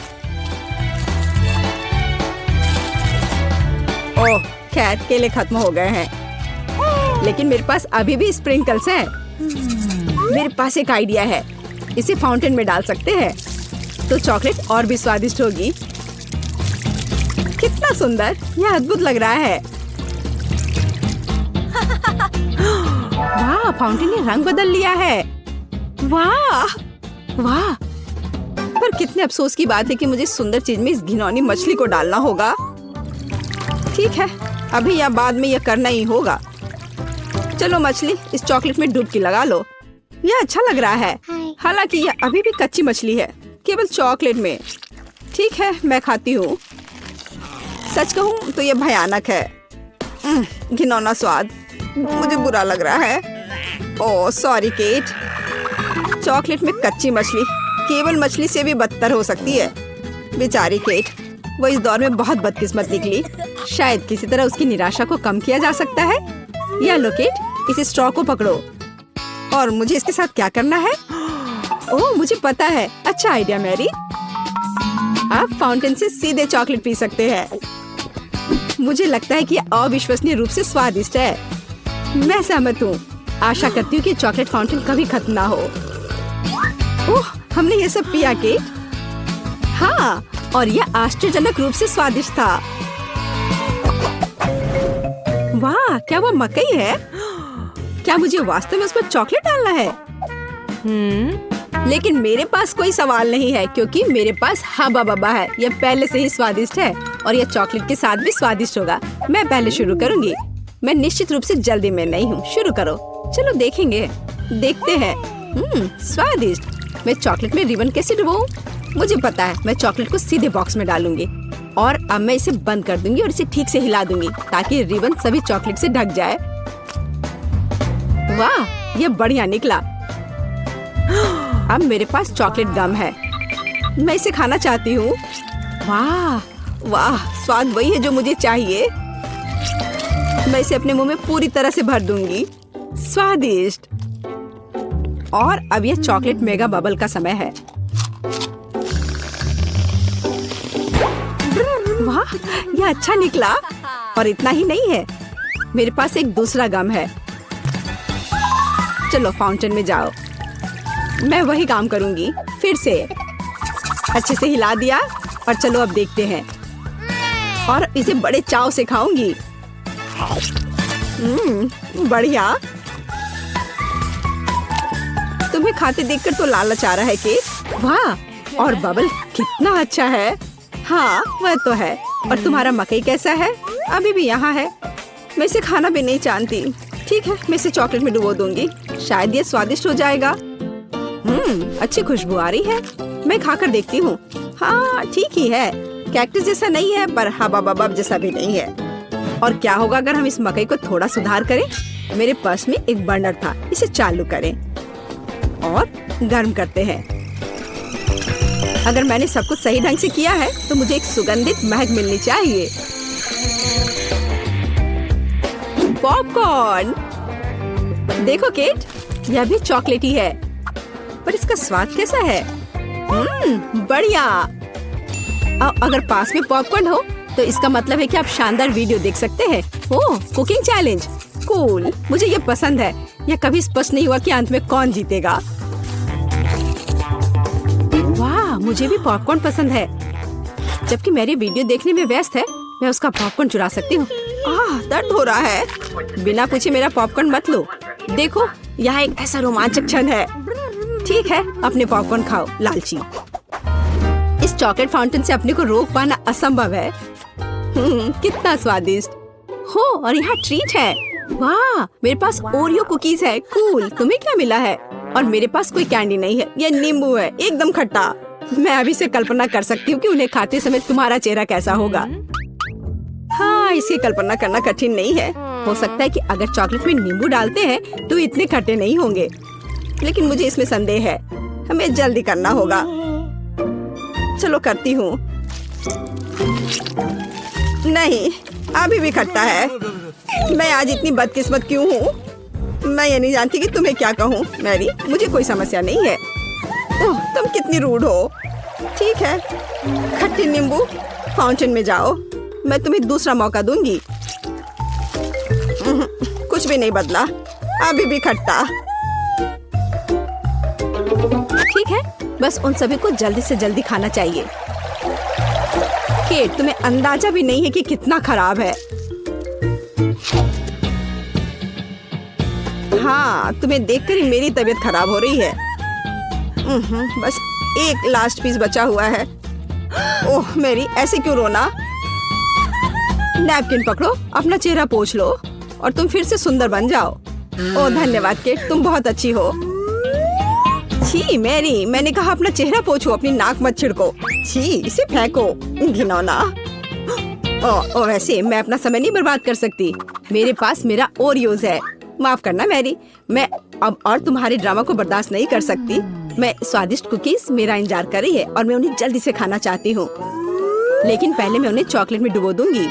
ओह, खैर केले खत्म हो गए हैं, लेकिन मेरे पास अभी भी स्प्रिंकल्स हैं। मेरे पास एक आइडिया है। इसे फाउंटेन में डाल सकते हैं तो चॉकलेट और भी स्वादिष्ट होगी। कितना सुंदर, यह अद्भुत लग रहा है। वाह, फाउंटेन ने रंग बदल लिया है। वाह वाह। पर कितने अफसोस की बात है कि मुझे सुंदर चीज में इस घिनौनी मछली को डालना होगा। ठीक है, अभी या बाद में यह करना ही होगा। चलो मछली, इस चॉकलेट में डुबकी लगा लो। यह अच्छा लग रहा है। हालांकि यह अभी भी कच्ची मछली है, केवल चॉकलेट में। ठीक है, मैं खाती हूँ। सच कहूँ तो यह भयानक है। घिनौना स्वाद, मुझे बुरा लग रहा है। Oh sorry cat. चॉकलेट में कच्ची मछली केवल मछली से भी बदतर हो सकती है। बेचारी केट, वो इस दौर में बहुत बदकिस्मत निकली। शायद किसी तरह उसकी निराशा को कम किया जा सकता है। या लो केट, इस स्ट्रॉ को पकड़ो। और मुझे इसके साथ क्या करना है? ओह, मुझे पता है। अच्छा आइडिया मैरी। आप फाउंटेन से सीधे चॉकलेट पी सकते हैं। मुझे लगता है कि यह अविश्वसनीय रूप से स्वादिष्ट है। मैं सहमत हूँ। आशा करती हूँ कि चॉकलेट फाउंटेन कभी खत्म ना हो। ओह, हमने ये सब पिया केट? हाँ, और यह आश्चर्यजनक रूप से स्वादिष्ट था। वाह, क्या वो मकई है? क्या मुझे वास्तव में उस पर चॉकलेट डालना है? लेकिन मेरे पास कोई सवाल नहीं है क्योंकि मेरे पास हब्बा बब्बा है। यह पहले से ही स्वादिष्ट है और यह चॉकलेट के साथ भी स्वादिष्ट होगा। मैं पहले शुरू करूंगी। मैं निश्चित रूप से जल्दी में नहीं हूँ। शुरू करो। चलो देखेंगे। देखते हैं। स्वादिष्ट। मैं चॉकलेट में रिबन कैसे डुबाऊं? मुझे पता है। मैं चॉकलेट को सीधे बॉक्स में डालूंगी और अब मैं इसे बंद कर दूंगी और इसे ठीक से हिला दूंगी ताकि रिबन सभी चॉकलेट से ढक जाए। वाह, यह बढ़िया निकला। अब मेरे पास चॉकलेट गम है। मैं इसे खाना चाहती हूँ। वाह वाह, स्वाद वही है जो मुझे चाहिए। मैं इसे अपने मुंह में पूरी तरह से भर दूंगी। स्वादिष्ट। और अब यह चॉकलेट मेगा बबल का समय है। वाह, यह अच्छा निकला। और इतना ही नहीं है, मेरे पास एक दूसरा गम है। चलो फाउंटेन में जाओ। मैं वही काम करूंगी। फिर से अच्छे से हिला दिया और चलो अब देखते हैं। और इसे बड़े चाव से खाऊंगी। बढ़िया। तुम्हें खाते देखकर तो लालच आ रहा है केक। वाह, और बबल कितना अच्छा है। हाँ, वह तो है। और तुम्हारा मकई कैसा है? अभी भी यहाँ है। मैं इसे खाना भी नहीं जानती। ठीक है, मैं इसे चॉकलेट में डुबो दूंगी। शायद ये स्वादिष्ट हो जाएगा। अच्छी खुशबू आ रही है। मैं खाकर देखती हूँ। हाँ, ठीक ही है। कैक्टस जैसा नहीं है पर हबा बबा जैसा भी नहीं है। और क्या होगा अगर हम इस मकई को थोड़ा सुधार करें? मेरे पर्स में एक बर्नर था। इसे चालू करें और गर्म करते हैं। अगर मैंने सब कुछ सही ढंग से किया है तो मुझे एक सुगंधित महक मिलनी चाहिए। पॉपकॉर्न। देखो केट, यह भी चॉकलेटी है पर इसका स्वाद कैसा है? बढ़िया। अगर पास में पॉपकॉर्न हो तो इसका मतलब है कि आप शानदार वीडियो देख सकते हैं। ओह, कुकिंग चैलेंज। कूल। मुझे ये पसंद है। यह कभी स्पष्ट नहीं हुआ कि अंत में कौन जीतेगा। वाह, मुझे भी पॉपकॉर्न पसंद है। जबकि मेरी वीडियो देखने में व्यस्त है, मैं उसका पॉपकॉर्न चुरा सकती हूँ। दर्द हो रहा है। बिना पूछे मेरा पॉपकॉर्न मत लो। देखो, यहाँ एक ऐसा रोमांचक क्षण है। ठीक है, अपने पॉपकॉर्न खाओ, लालची। इस चॉकलेट फाउंटेन से अपने को रोक पाना असंभव है। कितना स्वादिष्ट हो। और यहाँ ट्रीट है। वाह, मेरे पास ओरियो कुकीज है। कूल। तुम्हें क्या मिला है? और मेरे पास कोई कैंडी नहीं है। यह नींबू है, एकदम खट्टा। मैं अभी से कल्पना कर सकती हूँ कि उन्हें खाते समय तुम्हारा चेहरा कैसा होगा। हाँ, इसकी कल्पना करना कठिन नहीं है। हो सकता है कि अगर चॉकलेट में नींबू डालते हैं तो इतने खट्टे नहीं होंगे, लेकिन मुझे इसमें संदेह है। हमें जल्दी करना होगा। चलो करती हूँ। नहीं, अभी भी खट्टा है। मैं आज इतनी बदकिस्मत क्यों हूँ? मैं ये नहीं जानती कि तुम्हें क्या कहूँ। मैरी, मुझे कोई समस्या नहीं है। ओह, तुम कितनी रूड हो। ठीक है, खट्टी नींबू, फाउंटेन में जाओ। मैं तुम्हें दूसरा मौका दूंगी। कुछ भी नहीं बदला, अभी भी खट्टा। ठीक है, बस उन सभी को जल्दी से जल्दी खाना चाहिए। केट, तुम्हें अंदाजा भी नहीं है कि कितना खराब है। हाँ, तुम्हें देखकर ही मेरी तबीयत खराब हो रही है। बस एक लास्ट पीस बचा हुआ है। ओह मेरी, ऐसे क्यों रोना? नैपकिन पकड़ो, अपना चेहरा पोंछ लो और तुम फिर से सुंदर बन जाओ। ओह धन्यवाद केट, तुम बहुत अच्छी हो। छी मैरी, मैंने कहा अपना चेहरा पोंछो, अपनी नाक मत छिड़को। छी, इसे फेंको, घिनौना। ओ वैसे मैं अपना समय नहीं बर्बाद कर सकती। मेरे पास मेरा ओरियोज है। माफ करना मैरी, मैं अब और तुम्हारे ड्रामा को बर्दाश्त नहीं कर सकती। मैं स्वादिष्ट कुकीज मेरा इंतजार कर रही है और मैं उन्हें जल्दी से खाना चाहती हूँ, लेकिन पहले मैं उन्हें चॉकलेट में डुबो दूंगी।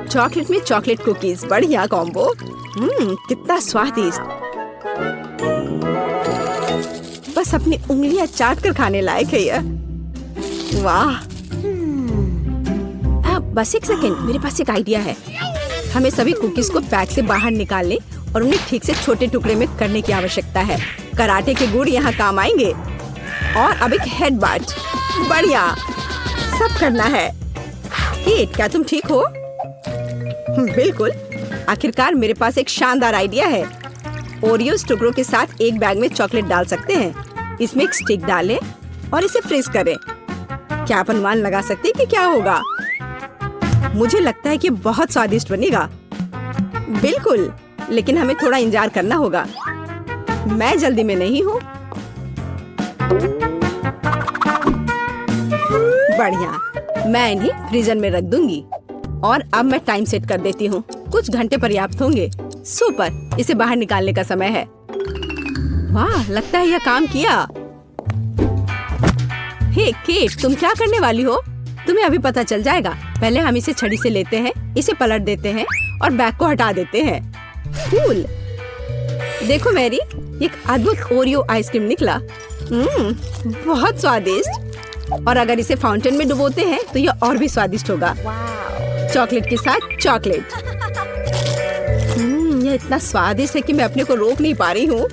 चॉकलेट में चॉकलेट कुकीज, बढ़िया कॉम्बो। कितना स्वादिष्ट। बस अपनी उंगलियां चाट कर खाने लायक है यह। वाह। बस एक सेकेंड, मेरे पास एक आइडिया है। हमें सभी कुकीज को पैक से बाहर निकालने और उन्हें ठीक से छोटे टुकड़े में करने की आवश्यकता है। कराटे के गुण यहाँ काम आएंगे। और अब एक हेडबट। बढ़िया, सब करना है। केट, क्या तुम ठीक हो? बिल्कुल। आखिरकार मेरे पास एक शानदार आइडिया है। ओरियोस टुकड़ों के साथ एक बैग में चॉकलेट डाल सकते हैं। इसमें एक स्टिक डालें और इसे फ्रीज करें। क्या आप अनुमान लगा सकते हैं कि क्या होगा? मुझे लगता है कि बहुत स्वादिष्ट बनेगा। बिल्कुल, लेकिन हमें थोड़ा इंतजार करना होगा। मैं जल्दी में नहीं हूँ। बढ़िया, मैं इन्हें फ्रीजर में रख दूंगी। और अब मैं टाइम सेट कर देती हूँ। कुछ घंटे पर्याप्त होंगे। सुपर, इसे बाहर निकालने का समय है। वाह, लगता है यह काम किया। हे केट, तुम क्या करने वाली हो? तुम्हें अभी पता चल जाएगा। पहले हम इसे छड़ी से लेते हैं, इसे पलट देते हैं और बैग को हटा देते हैं। कूल। देखो मैरी, एक अद्भुत ओरियो आइसक्रीम निकला। बहुत स्वादिष्ट। और अगर इसे फाउंटेन में डुबोते हैं तो यह और भी स्वादिष्ट होगा। चॉकलेट के साथ चॉकलेट। यह इतना स्वादिष्ट है कि मैं अपने को रोक नहीं पा रही हूँ।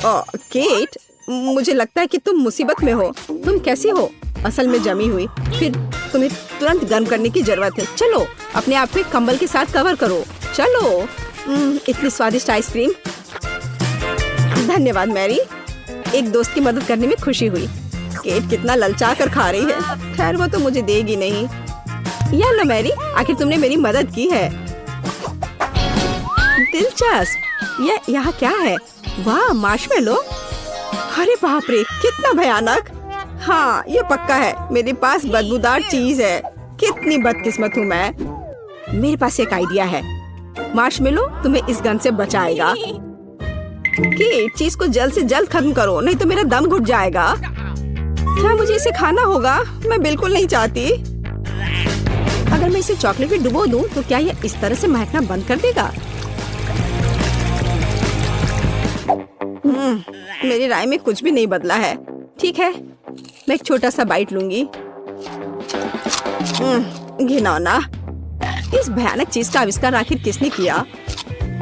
केट, मुझे लगता है कि तुम मुसीबत में हो। तुम कैसी हो? असल में जमी हुई। फिर तुम्हें तुरंत गर्म करने की जरूरत है। चलो, अपने आप पे कंबल के साथ कवर करो। चलो। इतनी स्वादिष्ट आइसक्रीम। धन्यवाद मैरी, एक दोस्त की मदद करने में खुशी हुई। केट कितना ललचा कर खा रही है। खैर, वो तो मुझे देगी नहीं। या लो मैरी, आखिर तुमने मेरी मदद की है। दिलचस्प। यह यहाँ क्या है? वाह, मार्शमेलो। अरे बाप रे, कितना भयानक। हाँ, ये पक्का है। मेरे पास बदबूदार चीज है। कितनी बदकिस्मत हूँ मैं। मेरे पास एक आइडिया है। मार्शमेलो तुम्हें इस गन से बचाएगा। केट, चीज को जल्द से जल्द खत्म करो, नहीं तो मेरा दम घुट जाएगा। क्या मुझे इसे खाना होगा? मैं बिल्कुल नहीं चाहती। अगर मैं इसे चॉकलेट में डुबो दूं, तो क्या यह इस तरह से महकना बंद कर देगा? मेरी राय में कुछ भी नहीं बदला है। ठीक है, मैं एक छोटा सा बाइट लूंगी। घिनौना। इस भयानक चीज का आविष्कार आखिर किसने किया?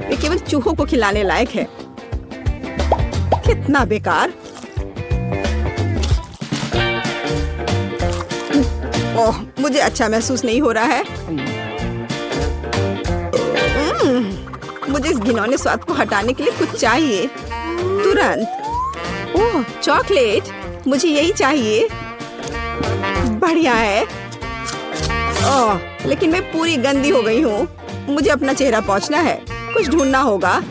ये केवल चूहों को खिलाने लायक है। कितना बेकार। ओह, मुझे अच्छा महसूस नहीं हो रहा है। मुझे इस घिनौने स्वाद को हटाने के लिए कुछ चाहिए तुरंत। ओह, चॉकलेट, मुझे यही चाहिए। बढ़िया है। ओह, लेकिन मैं पूरी गंदी हो गई हूँ। मुझे अपना चेहरा पोंछना है। कुछ ढूंढना होगा।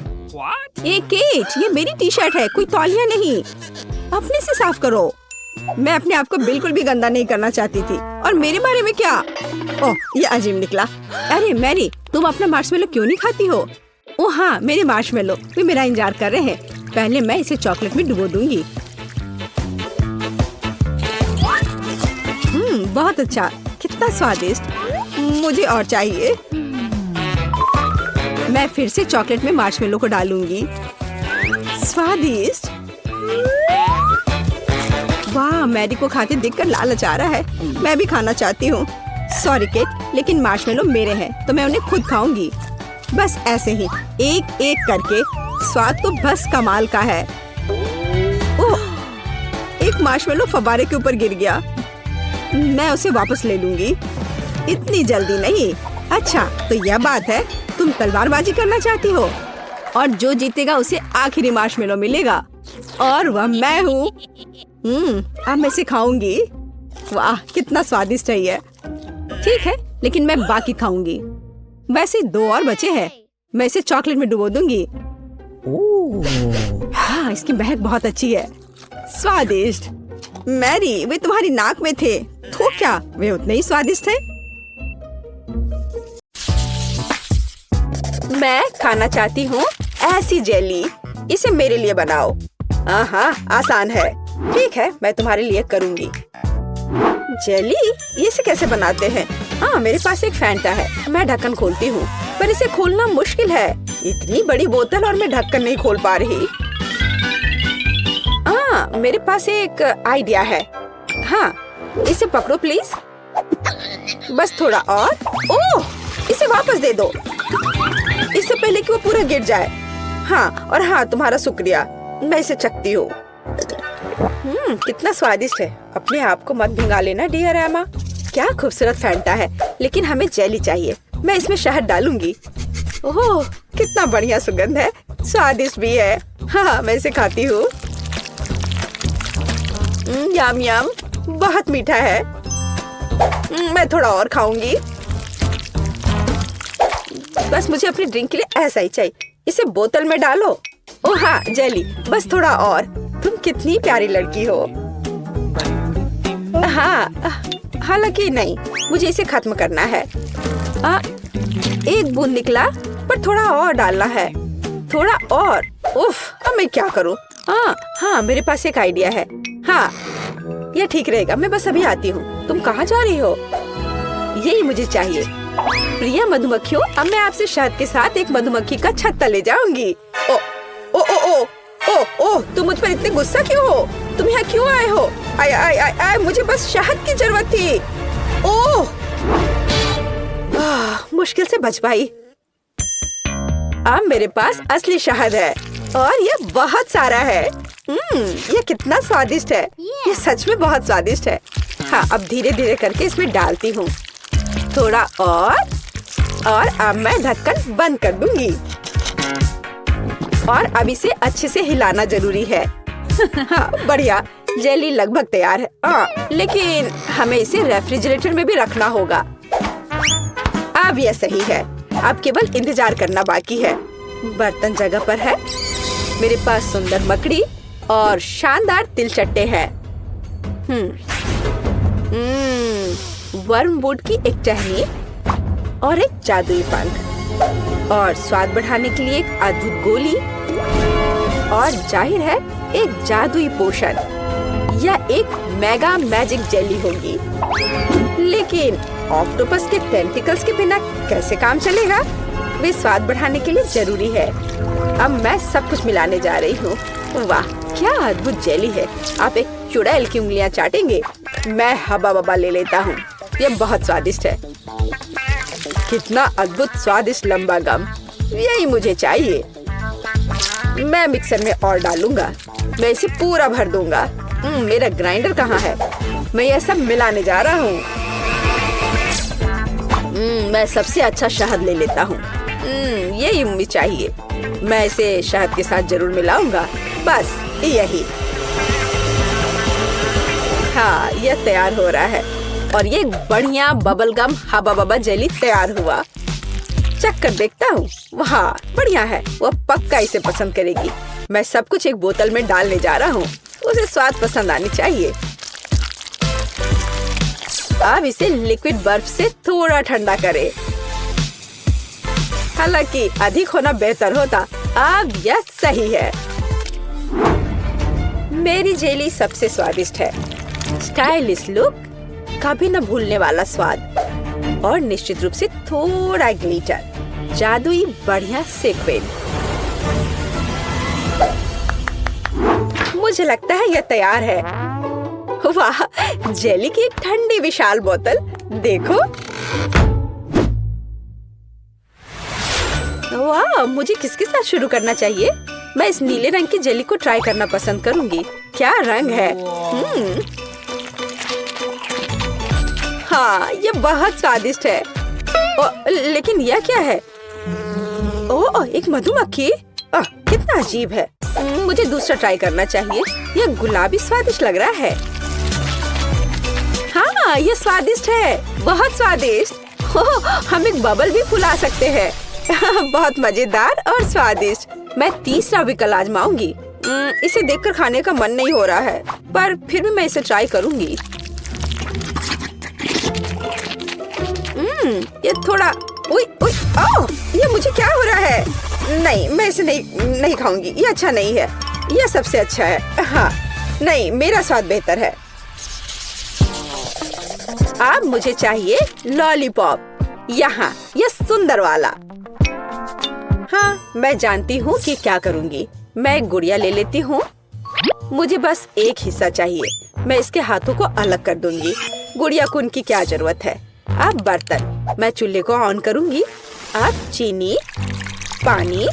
ये केट, ये मेरी टी शर्ट है, कोई तौलिया नहीं। अपने से साफ करो। मैं अपने आप को बिल्कुल भी गंदा नहीं करना चाहती थी। और मेरे बारे में क्या? ओह, ये अजीब निकला। अरे मैरी, तुम अपना मार्शमेलो क्यों नहीं खाती हो? ओह हाँ, मेरे मार्शमेलो वे मेरा इंतजार कर रहे हैं। पहले मैं इसे चॉकलेट में डुबो दूंगी। बहुत अच्छा, कितना स्वादिष्ट। मुझे और चाहिए। मैं फिर से चॉकलेट में मार्शमेलो को डालूंगी। स्वादिष्ट। वाह, मैरी को खाते देखकर लालच आ रहा है। मैं भी खाना चाहती हूँ। सॉरी केट, लेकिन मार्शमेलो मेरे हैं तो मैं उन्हें खुद खाऊंगी। बस ऐसे ही, एक एक करके। स्वाद तो बस कमाल का है। ओह, एक मार्शमेलो फव्वारे के ऊपर गिर गया। मैं उसे वापस ले लूंगी। इतनी जल्दी नहीं। अच्छा, तो यह बात है, तुम तलवारबाजी करना चाहती हो और जो जीतेगा उसे आखिरी मार्शमेलो मिलेगा और वह मैं हूँ। अब मैं इसे खाऊंगी। वाह, कितना स्वादिष्ट है यह। ठीक है, लेकिन मैं बाकी खाऊंगी। वैसे 2 और बचे हैं। मैं इसे चॉकलेट में डुबो दूंगी। हाँ, इसकी महक बहुत अच्छी है। स्वादिष्ट। मैरी, वे तुम्हारी नाक में थे। तो क्या वे उतने ही स्वादिष्ट थे? मैं खाना चाहती हूँ ऐसी जेली। इसे मेरे लिए बनाओ। हाँ, आसान है। ठीक है, मैं तुम्हारे लिए करूँगी। जेली, इसे कैसे बनाते हैं? हाँ, मेरे पास एक फैंटा है। मैं ढक्कन खोलती हूँ, पर इसे खोलना मुश्किल है। इतनी बड़ी बोतल और मैं ढक्कन नहीं खोल पा रही। हाँ, मेरे पास एक आइडिया है। हाँ, इसे पकड़ो प्लीज। बस थोड़ा और। ओह, इसे वापस दे दो, इससे पहले कि वो पूरा गिर जाए। हाँ, और हाँ, तुम्हारा शुक्रिया। मैं इसे चखती हूँ। कितना स्वादिष्ट है। अपने आप को मत भिंगा लेना डियर एमा। क्या खूबसूरत फैंटा है, लेकिन हमें जेली चाहिए। मैं इसमें शहद डालूंगी। ओह, कितना बढ़िया सुगंध है, स्वादिष्ट भी है। हाँ, मैं इसे खाती हूँ। यम यम, बहुत मीठा है। मैं थोड़ा और खाऊंगी। बस मुझे अपनी ड्रिंक के लिए ऐसा ही चाहिए। इसे बोतल में डालो। ओह हाँ, जेली, बस थोड़ा और। तुम कितनी प्यारी लड़की हो। हाँ, हालांकि नहीं, मुझे इसे खत्म करना है। एक बूंद निकला, पर थोड़ा और डालना है। थोड़ा और। उफ, अब मैं क्या करूँ? हाँ, मेरे पास एक आइडिया है। हाँ, यह ठीक रहेगा। मैं बस अभी आती हूँ। तुम कहाँ जा रही हो? यही मुझे चाहिए। प्रिय मधुमक्खियों, अब मैं आपसे शहद के साथ एक मधुमक्खी का छत्ता ले जाऊंगी। ओ ओ ओ ओ ओ ओ, तुम मुझ पर इतने गुस्सा क्यों हो? तुम यहाँ क्यों आए हो? आय आय आय आय, मुझे बस शहद की जरूरत थी। ओह, मुश्किल से बच पाई। अब मेरे पास असली शहद है और ये बहुत सारा है। ये कितना स्वादिष्ट है। ये सच में बहुत स्वादिष्ट है। हाँ, अब धीरे धीरे करके इसमें डालती हूँ। थोड़ा और अब मैं ढक्कन बंद कर दूंगी। और अब इसे अच्छे से हिलाना जरूरी है। हाँ, बढ़िया, जेली लगभग तैयार है। लेकिन हमें इसे रेफ्रिजरेटर में भी रखना होगा। अब यह सही है। अब केवल इंतजार करना बाकी है। बर्तन जगह पर है। मेरे पास सुंदर मकड़ी और शानदार तिलचट्टे हैं। वर्मवुड की एक टहनी और एक जादुई पंख और स्वाद बढ़ाने के लिए एक अद्भुत गोली और जाहिर है एक जादुई पोशन। यह एक मेगा मैजिक जेली होगी। लेकिन ऑक्टोपस के टेंटिकल्स के बिना कैसे काम चलेगा? वे स्वाद बढ़ाने के लिए जरूरी है। अब मैं सब कुछ मिलाने जा रही हूँ। वाह, क्या अद्भुत जेली है। आप एक चुड़ैल की उंगलियां चाटेंगे। मैं हबा बबा ले लेता हूँ। यह बहुत स्वादिष्ट है। कितना अद्भुत स्वादिष्ट लंबा गम, यही मुझे चाहिए। मैं मिक्सर में और डालूंगा। मैं इसे पूरा भर दूंगा। मेरा ग्राइंडर कहाँ है? मैं यह सब मिलाने जा रहा हूँ। मैं सबसे अच्छा शहद ले लेता हूँ। यही मुझे चाहिए। मैं इसे शहद के साथ जरूर मिलाऊंगा। बस यही। हाँ, यह तैयार हो रहा है और ये बढ़िया बबल गम हबा बबा जेली तैयार हुआ। चख कर देखता हूँ। वाह, बढ़िया है। वो पक्का इसे पसंद करेगी। मैं सब कुछ एक बोतल में डालने जा रहा हूँ। उसे स्वाद पसंद आनी चाहिए। अब इसे लिक्विड बर्फ से थोड़ा ठंडा करें। हालांकि अधिक होना बेहतर होता। अब यह सही है। मेरी जेली सबसे स्वादिष्ट है। स्टाइलिश लुक, कभी न भूलने वाला स्वाद और निश्चित रूप से थोड़ा ग्लिटर, जादुई बढ़िया सीक्वेंस। मुझे लगता है यह तैयार है। वाह, जेली की एक ठंडी विशाल बोतल देखो। वाह, मुझे किसके साथ शुरू करना चाहिए? मैं इस नीले रंग की जेली को ट्राई करना पसंद करूंगी। क्या रंग है। हाँ, ये बहुत स्वादिष्ट है। लेकिन यह क्या है? ओह, एक मधुमक्खी। कितना अजीब है। मुझे दूसरा ट्राई करना चाहिए। यह गुलाबी स्वादिष्ट लग रहा है। हाँ, ये स्वादिष्ट है, बहुत स्वादिष्ट। हम एक बबल भी फुला सकते हैं। बहुत मजेदार और स्वादिष्ट। मैं तीसरा विकल्प आजमाऊंगी। इसे देखकर खाने का मन नहीं हो रहा है, पर फिर भी मैं इसे ट्राई करूंगी। ये थोड़ा ये मुझे क्या हो रहा है? नहीं, मैं इसे नहीं खाऊंगी। ये अच्छा नहीं है। यह सबसे अच्छा है। हाँ, नहीं, मेरा स्वाद बेहतर है। अब मुझे चाहिए लॉलीपॉप। यहाँ, यह सुंदर वाला। हाँ, मैं जानती हूँ कि क्या करूँगी। मैं एक गुड़िया ले लेती हूँ मुझे बस एक हिस्सा चाहिए। मैं इसके हाथों को अलग कर दूंगी। गुड़िया को उनकी क्या जरूरत है। अब बर्तन, मैं चूल्हे को ऑन करूंगी। अब चीनी, पानी,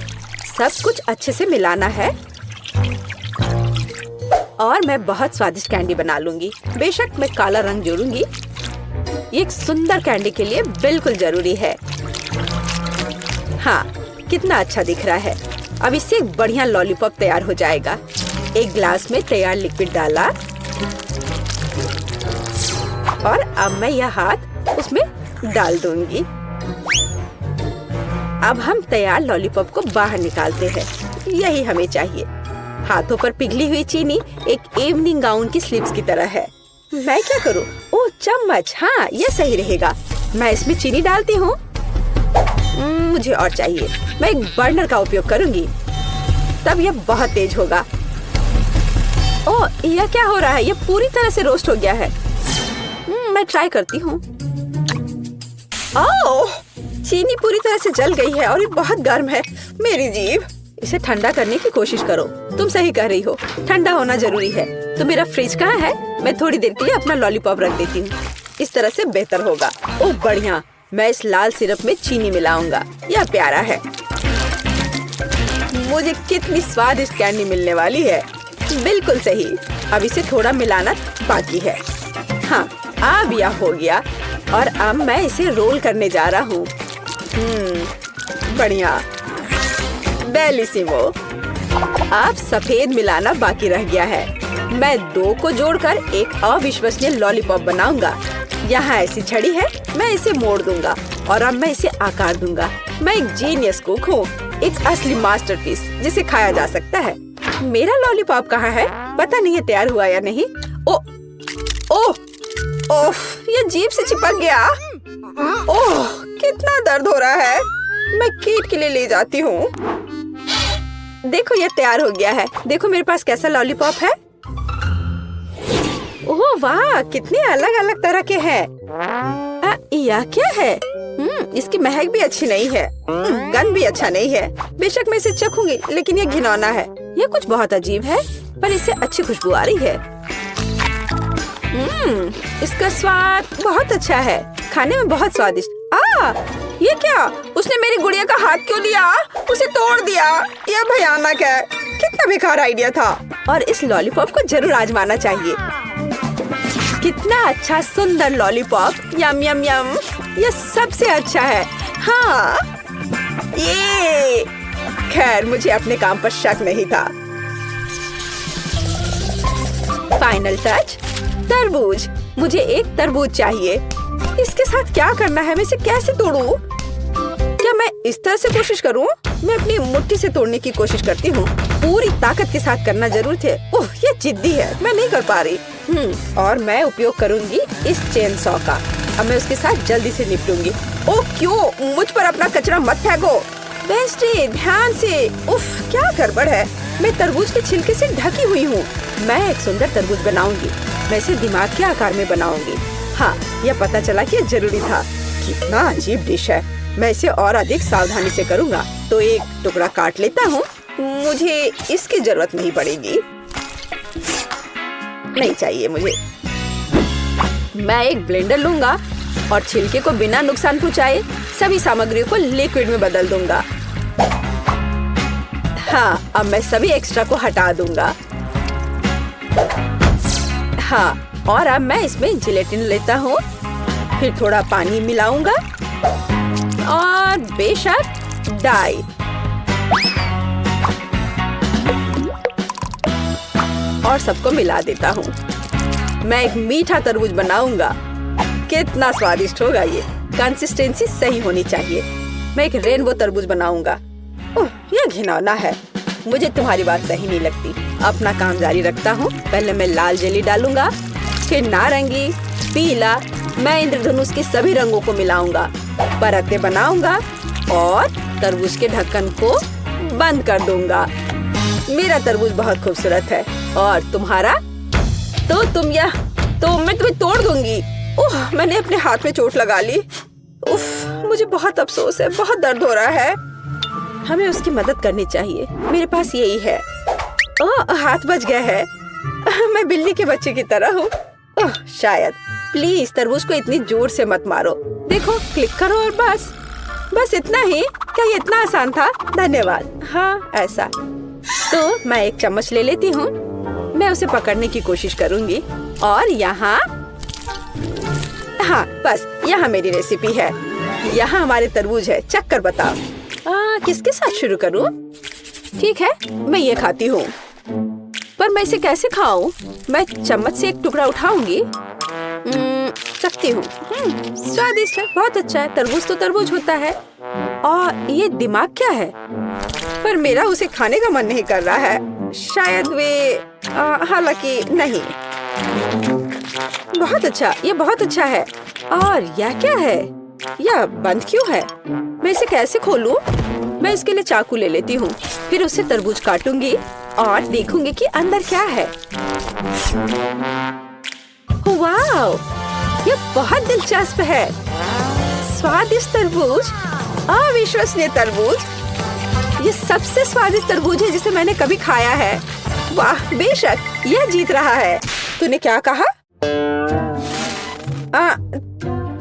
सब कुछ अच्छे से मिलाना है और मैं बहुत स्वादिष्ट कैंडी बना लूंगी। बेशक मैं काला रंग जोड़ूंगी। ये एक सुंदर कैंडी के लिए बिल्कुल जरूरी है। हाँ, कितना अच्छा दिख रहा है। अब इससे एक बढ़िया लॉलीपॉप तैयार हो जाएगा। एक ग्लास में तैयार लिक्विड डाला और अब मैं यह हाथ उसमें डाल दूंगी। अब हम तैयार लॉलीपॉप को बाहर निकालते हैं। यही हमें चाहिए। हाथों पर पिघली हुई चीनी एक इवनिंग गाउन की स्लीव्स की तरह है। मैं क्या करूं? ओह, चम्मच। हाँ, यह सही रहेगा। मैं इसमें चीनी डालती हूँ। मुझे और चाहिए। मैं एक बर्नर का उपयोग करूंगी, तब यह बहुत तेज होगा। ओह, यह क्या हो रहा है? यह पूरी तरह से रोस्ट हो गया है। मैं ट्राई करती हूँ। ओह, चीनी पूरी तरह से जल गई है और ये बहुत गर्म है। मेरी जीभ। इसे ठंडा करने की कोशिश करो। तुम सही कह रही हो, ठंडा होना जरूरी है। तो मेरा फ्रिज कहाँ है? मैं थोड़ी देर के लिए अपना लॉलीपॉप रख देती हूँ। इस तरह से बेहतर होगा। ओह बढ़िया। मैं इस लाल सिरप में चीनी मिलाऊंगा। यह प्यारा है। मुझे कितनी स्वादिष्ट कैंडी मिलने वाली है। बिल्कुल सही। अब इसे थोड़ा मिलाना बाकी है। हाँ, अब यह हो गया और अब मैं इसे रोल करने जा रहा हूँ। बढ़िया, बेलिसिमो। अब सफेद मिलाना बाकी रह गया है। मैं दो को जोड़कर एक अविश्वसनीय लॉलीपॉप बनाऊंगा। यहाँ ऐसी छड़ी है, मैं इसे मोड़ दूंगा और अब मैं इसे आकार दूंगा। मैं एक जीनियस कुक हूँ, एक असली मास्टरपीस जिसे खाया जा सकता है। मेरा लॉलीपॉप कहाँ है? पता नहीं है तैयार हुआ या नहीं। ओह, ये जीभ से चिपक गया। ओह, कितना दर्द हो रहा है। मैं कीट के लिए ले जाती हूँ। देखो, ये तैयार हो गया है। देखो मेरे पास कैसा लॉलीपॉप है। ओह वाह, कितने अलग अलग तरह के हैं। यह क्या है? इसकी महक भी अच्छी नहीं है। गंध भी अच्छा नहीं है। बेशक मैं इसे चखूंगी, लेकिन यह घिनौना है। यह कुछ बहुत अजीब है, पर इससे अच्छी खुशबू आ रही है। इसका स्वाद बहुत अच्छा है। खाने में बहुत स्वादिष्ट। ये क्या? उसने मेरी गुड़िया का हाथ क्यों लिया? उसे तोड़ दिया। यह भयानक है। कितना बेकार आइडिया था। और इस लॉलीपॉप को जरूर आजमाना चाहिए। कितना अच्छा सुंदर लॉलीपॉप। यम यम यम। यह सबसे अच्छा है। हाँ, ये। खैर, मुझे अपने काम पर शक नहीं था। फाइनल टच, तरबूज। मुझे एक तरबूज चाहिए। इसके साथ क्या करना है? मैं इसे कैसे तोड़ूं? क्या मैं इस तरह से कोशिश करूं? मैं अपनी मुट्ठी से तोड़ने की कोशिश करती हूँ। पूरी ताकत के साथ करना जरूर थे। ओह, ये जिद्दी है। मैं नहीं कर पा रही। और मैं उपयोग करूंगी इस चेन सॉ का। अब मैं उसके साथ जल्दी से निपटूंगी। ओह क्यों? मुझ पर अपना कचरा मत फेंको। वेंसडे, ध्यान से। उफ, क्या गड़बड़ है। मैं तरबूज के छिलके से ढकी हुई हूँ। मैं एक सुंदर तरबूज बनाऊंगी। मैं इसे दिमाग के आकार में बनाऊंगी। हाँ, यह पता चला कि यह जरूरी था। कितना अजीब डिश है। मैं इसे और अधिक सावधानी से करूँगा। तो एक टुकड़ा काट लेता हूँ। मुझे इसकी जरूरत नहीं पड़ेगी। नहीं चाहिए मुझे। मैं एक ब्लेंडर लूंगा और छिलके को बिना नुकसान पहुँचाए सभी सामग्रियों को लिक्विड में बदल दूंगा। हाँ, अब मैं सभी एक्स्ट्रा को हटा दूंगा। हाँ, और अब मैं इसमें जिलेटिन लेता हूँ। फिर थोड़ा पानी मिलाऊंगा और बेशक डाई। और सबको मिला देता हूँ। मैं एक मीठा तरबूज बनाऊंगा। कितना स्वादिष्ट होगा ये। कंसिस्टेंसी सही होनी चाहिए। मैं एक रेनबो तरबूज बनाऊंगा। ओह, यह घिनौना है। मुझे तुम्हारी बात सही नहीं लगती। अपना काम जारी रखता हूँ। पहले मैं लाल जेली डालूंगा, फिर नारंगी, पीला। मैं इंद्रधनुष के सभी रंगों को मिलाऊंगा, परतें बनाऊंगा और तरबूज के ढक्कन को बंद कर दूंगा। मेरा तरबूज बहुत खूबसूरत है। और तुम्हारा? तो मैं तुम्हें तोड़ दूंगी। ओह, मैंने अपने हाथ में चोट लगा ली। उफ, मुझे बहुत अफसोस है। बहुत दर्द हो रहा है। हमें उसकी मदद करनी चाहिए। मेरे पास यही है। ओह, हाथ बच गया है। मैं बिल्ली के बच्चे की तरह हूँ। ओह, शायद। प्लीज तरबूज को इतनी जोर से मत मारो। देखो, क्लिक करो और बस इतना ही। क्या ये इतना आसान था? धन्यवाद। हाँ, ऐसा। तो मैं एक चम्मच ले लेती हूँ। मैं उसे पकड़ने की कोशिश करूँगी। और यहाँ, हाँ, बस यहाँ मेरी रेसिपी है। यहाँ हमारे तरबूज है। चक्कर बताओ। किसके साथ शुरू करूँ? ठीक है, मैं ये खाती हूँ। पर मैं इसे कैसे खाऊं? मैं चम्मच से एक टुकड़ा उठाऊंगी। चखती हूँ। स्वादिष्ट है, बहुत अच्छा है। तरबूज तो तरबूज होता है। और ये दिमाग क्या है? पर मेरा उसे खाने का मन नहीं कर रहा है। शायद वे हालांकि नहीं। बहुत अच्छा, ये बहुत अच्छा है। और यह क्या है? यह बंद क्यों है? मैं इसे कैसे खोलूं? मैं इसके लिए चाकू ले लेती हूँ। फिर उसे तरबूज काटूंगी और देखूंगी कि अंदर क्या है। वाओ, ये बहुत दिलचस्प है। स्वादिष्ट तरबूज, अविश्वसनीय तरबूज। ये सबसे स्वादिष्ट तरबूज है जिसे मैंने कभी खाया है। वाह, बेशक यह जीत रहा है। तूने क्या कहा?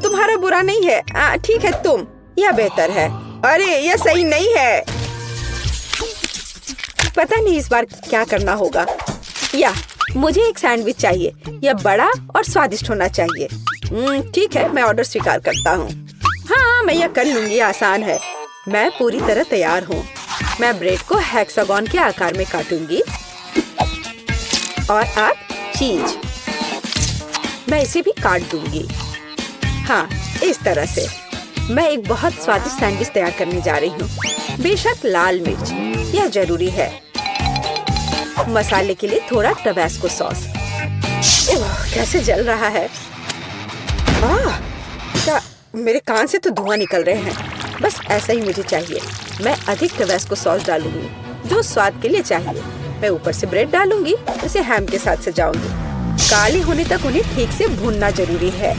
तुम्हारा बुरा नहीं है। ठीक है, तुम। यह बेहतर है। अरे, यह सही नहीं है। पता नहीं इस बार क्या करना होगा। या मुझे एक सैंडविच चाहिए। यह बड़ा और स्वादिष्ट होना चाहिए। ठीक है, मैं ऑर्डर स्वीकार करता हूँ। हाँ, मैं यह कर लूंगी। आसान है। मैं पूरी तरह तैयार हूँ। मैं ब्रेड को हेक्सागोन के आकार में काटूंगी। और अब चीज। मैं इसे भी काट दूंगी। हाँ, इस तरह से। मैं एक बहुत स्वादिष्ट सैंडविच तैयार करने जा रही हूँ। बेशक लाल मिर्च, यह जरूरी है। मसाले के लिए थोड़ा टबैस्को सॉस। कैसे जल रहा है। क्या मेरे कान से तो धुआं निकल रहे हैं। बस ऐसा ही मुझे चाहिए। मैं अधिक टबैस्को सॉस डालूंगी, जो स्वाद के लिए चाहिए। मैं ऊपर से ब्रेड डालूंगी। इसे हैम के साथ सजाऊंगी। काली होने तक उन्हें ठीक से भूनना जरूरी है।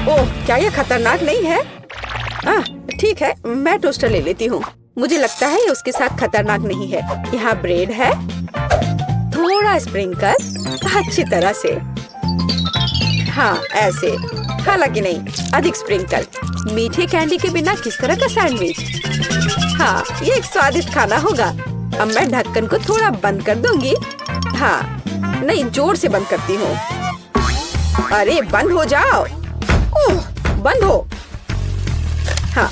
ओह, क्या यह खतरनाक नहीं है? ठीक है, मैं टोस्टर ले लेती हूँ। मुझे लगता है ये उसके साथ खतरनाक नहीं है। यहाँ ब्रेड है। थोड़ा स्प्रिंकल अच्छी तरह से। हाँ, ऐसे। हालांकि नहीं, अधिक स्प्रिंकल। मीठे कैंडी के बिना किस तरह का सैंडविच? हाँ, ये एक स्वादिष्ट खाना होगा। अब मैं ढक्कन को थोड़ा बंद कर दूंगी। हाँ, नहीं, जोर से बंद करती हूँ। अरे, बंद हो जाओ। ओह, बंद हो। हाँ,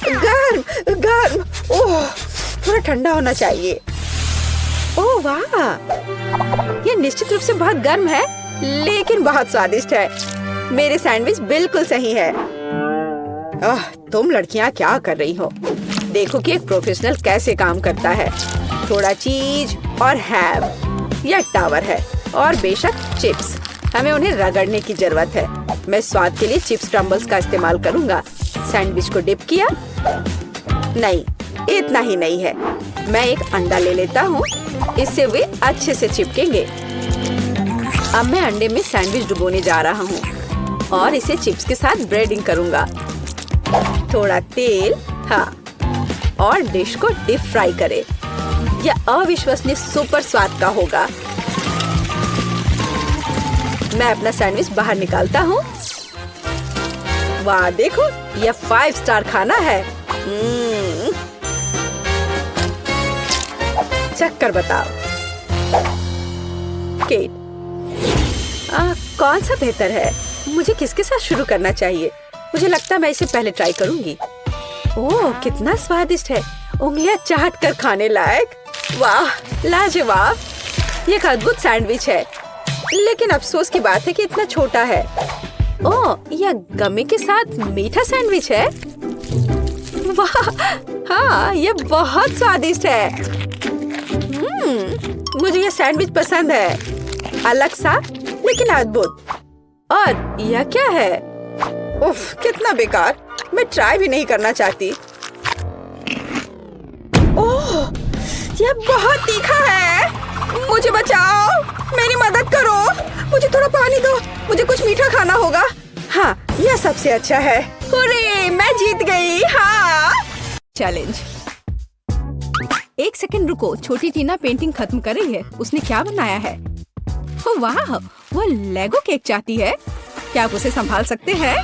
गर्म गर्म। ओह, थोड़ा ठंडा होना चाहिए। ओह वाह, ये निश्चित रूप से बहुत गर्म है, लेकिन बहुत स्वादिष्ट है। मेरे सैंडविच बिल्कुल सही है। तुम लड़कियां क्या कर रही हो? देखो कि एक प्रोफेशनल कैसे काम करता है। थोड़ा चीज और हैम। यह टावर है। और बेशक चिप्स। हमें उन्हें रगड़ने की जरूरत है। मैं स्वाद के लिए चिप्स क्रम्बल्स का इस्तेमाल करूंगा। सैंडविच को डिप किया। नहीं, इतना ही नहीं है। मैं एक अंडा ले लेता हूँ। इससे वे अच्छे से चिपकेंगे। अब मैं अंडे में सैंडविच डुबोने जा रहा हूँ और इसे चिप्स के साथ ब्रेडिंग करूंगा। थोड़ा तेल, हाँ, और डिश को डीप फ्राई करें। यह अविश्वसनीय सुपर स्वाद का होगा। मैं अपना सैंडविच बाहर निकालता हूँ। वाह, देखो, यह 5 स्टार खाना है। चक्कर बताओ। केट, कौन सा बेहतर है? मुझे किसके साथ शुरू करना चाहिए? मुझे लगता है मैं इसे पहले ट्राई करूंगी। ओह, कितना स्वादिष्ट है। उंगलियां चाट कर खाने लायक। वाह, लाजवाब। ये एक अद्भुत सैंडविच है, लेकिन अफसोस की बात है कि इतना छोटा है। ओह, यह गमी के साथ मीठा सैंडविच है। वाह, हाँ, यह बहुत स्वादिष्ट है। मुझे यह सैंडविच पसंद है। अलग सा, लेकिन अद्भुत। और यह क्या है? उफ, कितना बेकार। मैं ट्राई भी नहीं करना चाहती। ओह, यह बहुत तीखा है। मुझे बचाओ, मेरी मदद करो। मुझे थोड़ा पानी दो। मुझे कुछ मीठा खाना होगा। हाँ, यह सबसे अच्छा है। हुर्रे, मैं जीत गई। हाँ। चैलेंज। एक सेकंड रुको, छोटी टीना पेंटिंग खत्म कर रही है। उसने क्या बनाया है? ओ वाह, वो लेगो केक चाहती है। क्या आप उसे संभाल सकते हैं?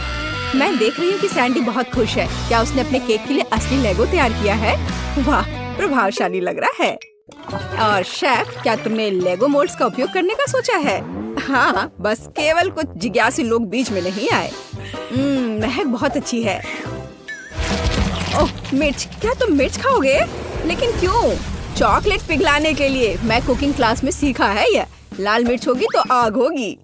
मैं देख रही हूँ कि सैंडी बहुत खुश है। क्या उसने अपने केक के लिए असली लेगो तैयार किया है? वाह, प्रभावशाली लग रहा है। और शेफ, क्या तुमने लेगो मोल्ड्स का उपयोग करने का सोचा है? हाँ, बस केवल कुछ जिज्ञासु लोग बीच में नहीं आए। महक बहुत अच्छी है। ओह मिर्च, क्या तुम मिर्च खाओगे? लेकिन क्यों? चॉकलेट पिघलाने के लिए। मैं कुकिंग क्लास में सीखा है ये। लाल मिर्च होगी तो आग होगी।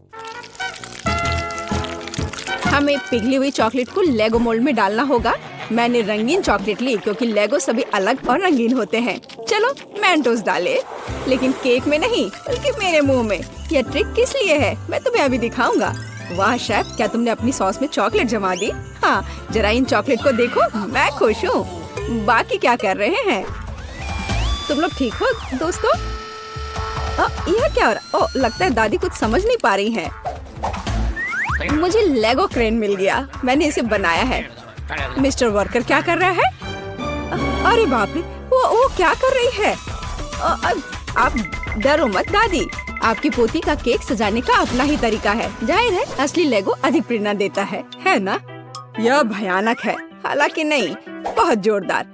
हमें पिघली हुई चॉकलेट को लेगो मोल्ड में डालना होगा। मैंने रंगीन चॉकलेट ली क्योंकि लेगो सभी अलग और रंगीन होते हैं। चलो मेंटोस डाले, लेकिन केक में नहीं बल्कि मेरे मुंह में। यह ट्रिक किस लिए है मैं तुम्हें अभी दिखाऊंगा। वाह शेफ, क्या तुमने अपनी सॉस में चॉकलेट जमा दी? हाँ, जरा इन चॉकलेट को देखो, मैं खुश हूँ। बाकी क्या कर रहे हैं तुम लोग? ठीक हो दोस्तों? यह क्या हो रहा? लगता है दादी कुछ समझ नहीं पा रही है। मुझे लेगो क्रेन मिल गया। मैंने इसे बनाया है। मिस्टर वर्कर क्या कर रहा है? अरे बाप रे, वो क्या कर रही है? आप डरो मत दादी, आपकी पोती का केक सजाने का अपना ही तरीका है। जाहिर है असली लेगो अधिक प्रेरणा देता है ना? यह भयानक है, हालांकि नहीं, बहुत जोरदार।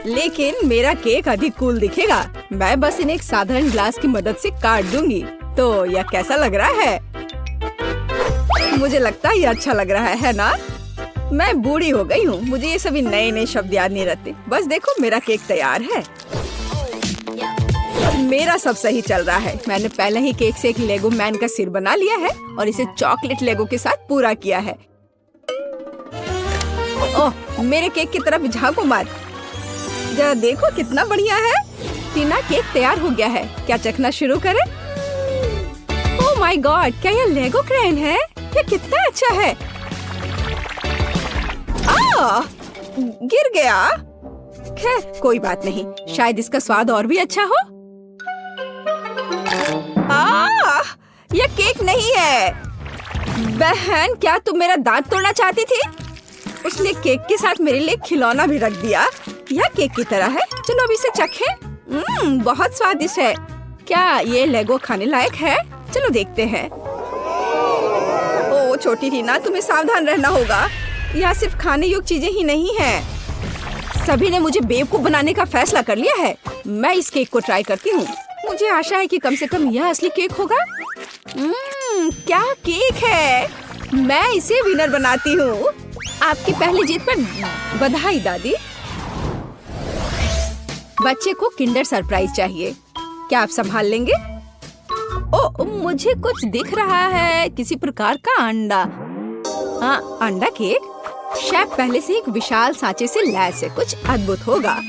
लेकिन मेरा केक अधिक कूल दिखेगा। मैं बस इन्हें एक साधारण ग्लास की मदद से काट दूंगी। तो यह कैसा लग रहा है? मुझे लगता है ये अच्छा लग रहा है ना? मैं बूढ़ी हो गई हूँ, मुझे ये सभी नए नए शब्द याद नहीं रहते। बस देखो, मेरा केक तैयार है। मेरा सब सही चल रहा है। मैंने पहले ही केक से एक लेगो मैन का सिर बना लिया है और इसे चॉकलेट लेगो के साथ पूरा किया है। ओह, मेरे केक की तरफ झांको मत। जरा देखो कितना बढ़िया है। टीना, केक तैयार हो गया है। क्या चखना शुरू करें? ओह माय गॉड, क्या यह लेगो क्रेन है? ये कितना अच्छा है। गिर गया। खैर कोई बात नहीं, शायद इसका स्वाद और भी अच्छा हो। यह केक नहीं है। बहन, क्या तुम मेरा दांत तोड़ना चाहती थी? उसने केक के साथ मेरे लिए खिलौना भी रख दिया। यह केक की तरह है। चलो अब इसे चखें। बहुत स्वादिष्ट है। क्या ये लेगो खाने लायक है? चलो देखते हैं। ओ छोटी टीना, तुम्हें सावधान रहना होगा। यहाँ सिर्फ खाने योग्य चीजें ही नहीं हैं। सभी ने मुझे बेवकूफ बनाने का फैसला कर लिया है। मैं इस केक को ट्राई करती हूँ। मुझे आशा है कि कम से कम यह असली केक होगा। क्या केक है! मैं इसे विनर बनाती हूँ। आपकी पहली जीत पर बधाई दादी। बच्चे को किंडर सरप्राइज चाहिए। क्या आप संभाल लेंगे? मुझे कुछ दिख रहा है, किसी प्रकार का अंडा। हाँ, अंडा केक। शेफ पहले से एक विशाल सांचे से लैस है, कुछ अद्भुत होगा।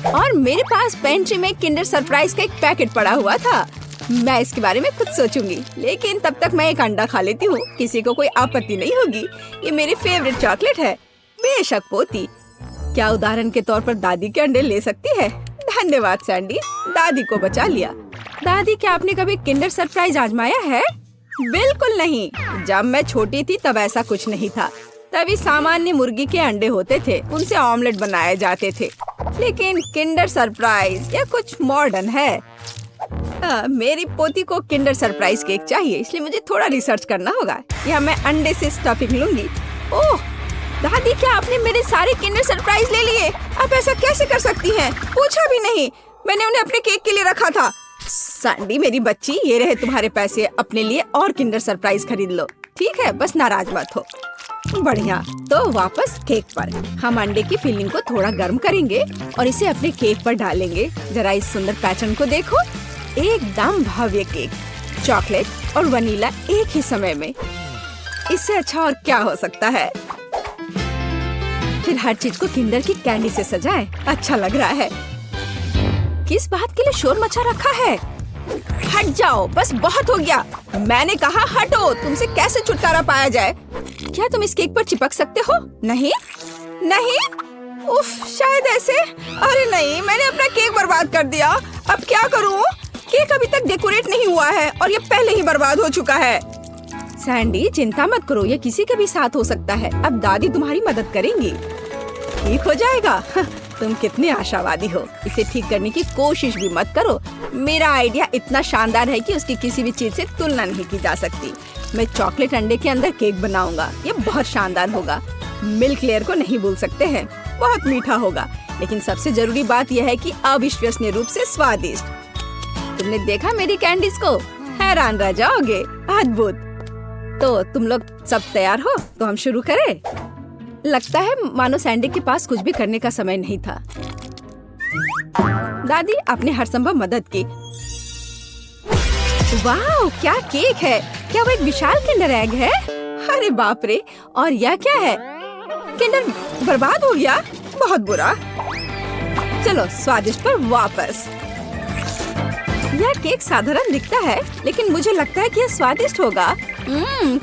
और मेरे पास पेंट्री में किंडर सरप्राइज का एक पैकेट पड़ा हुआ था। मैं इसके बारे में कुछ सोचूंगी, लेकिन तब तक मैं एक अंडा खा लेती हूँ। किसी को कोई आपत्ति नहीं होगी। ये मेरी फेवरेट चॉकलेट है। बेशक पोती, क्या उदाहरण के तौर पर दादी के अंडे ले सकती है? धन्यवाद सैंडी, दादी को बचा लिया। दादी, क्या आपने कभी किंडर सरप्राइज आजमाया है? बिल्कुल नहीं। जब मैं छोटी थी तब ऐसा कुछ नहीं था। तभी सामान्य मुर्गी के अंडे होते थे, उनसे ऑमलेट बनाए जाते थे। लेकिन किंडर सरप्राइज यह कुछ मॉडर्न है। मेरी पोती को किंडर सरप्राइज केक चाहिए, इसलिए मुझे थोड़ा रिसर्च करना होगा। यहाँ मैं अंडे से स्टफिंग लूंगी। ओह दादी, क्या आपने मेरे सारे किंडर सरप्राइज ले लिए? आप ऐसा कैसे कर सकती हैं? पूछा भी नहीं। मैंने उन्हें अपने केक के लिए रखा था। सैंडी मेरी बच्ची, ये रहे तुम्हारे पैसे। अपने लिए और किंडर सरप्राइज खरीद लो, ठीक है? बस नाराज मत हो। बढ़िया, तो वापस केक पर। हम अंडे की फिलिंग को थोड़ा गर्म करेंगे और इसे अपने केक पर डालेंगे। जरा इस सुंदर पैटर्न को देखो, एकदम भव्य केक। चॉकलेट और वनीला एक ही समय में। इससे अच्छा और क्या हो सकता है? फिर हर चीज को किंडर की कैंडी से सजाएं। अच्छा लग रहा है। किस बात के लिए शोर मचा रखा है? हट जाओ, बस बहुत हो गया। मैंने कहा हटो। तुमसे कैसे छुटकारा पाया जाए? क्या तुम इस केक पर चिपक सकते हो? नहीं नहीं। उफ, शायद ऐसे। अरे नहीं, मैंने अपना केक बर्बाद कर दिया। अब क्या करूं? केक अभी तक डेकोरेट नहीं हुआ है और ये पहले ही बर्बाद हो चुका है। सैंडी, चिंता मत करो, ये किसी के भी साथ हो सकता है। अब दादी तुम्हारी मदद करेंगी। ठीक हो जाएगा। तुम कितने आशावादी हो। इसे ठीक करने की कोशिश भी मत करो। मेरा आइडिया इतना शानदार है कि उसकी किसी भी चीज से तुलना नहीं की जा सकती। मैं चॉकलेट अंडे के अंदर केक बनाऊंगा। ये बहुत शानदार होगा। मिल्क लेयर को नहीं भूल सकते हैं, बहुत मीठा होगा। लेकिन सबसे जरूरी बात यह है कि अविश्वसनीय रूप से स्वादिष्ट। तुमने देखा मेरी कैंडीज को? हैरान रह जाओगे। अद्भुत। तो तुम लोग सब तैयार हो? तो हम शुरू करें। लगता है मानो सैंडी के पास कुछ भी करने का समय नहीं था। दादी आपने हर संभव मदद की। वाह, क्या केक है! क्या वो एक विशाल किंडर एग है? अरे बाप रे! और यह क्या है? किंडर बर्बाद हो गया। बहुत बुरा। चलो स्वादिष्ट पर वापस। यह केक साधारण दिखता है, लेकिन मुझे लगता है कि यह स्वादिष्ट होगा।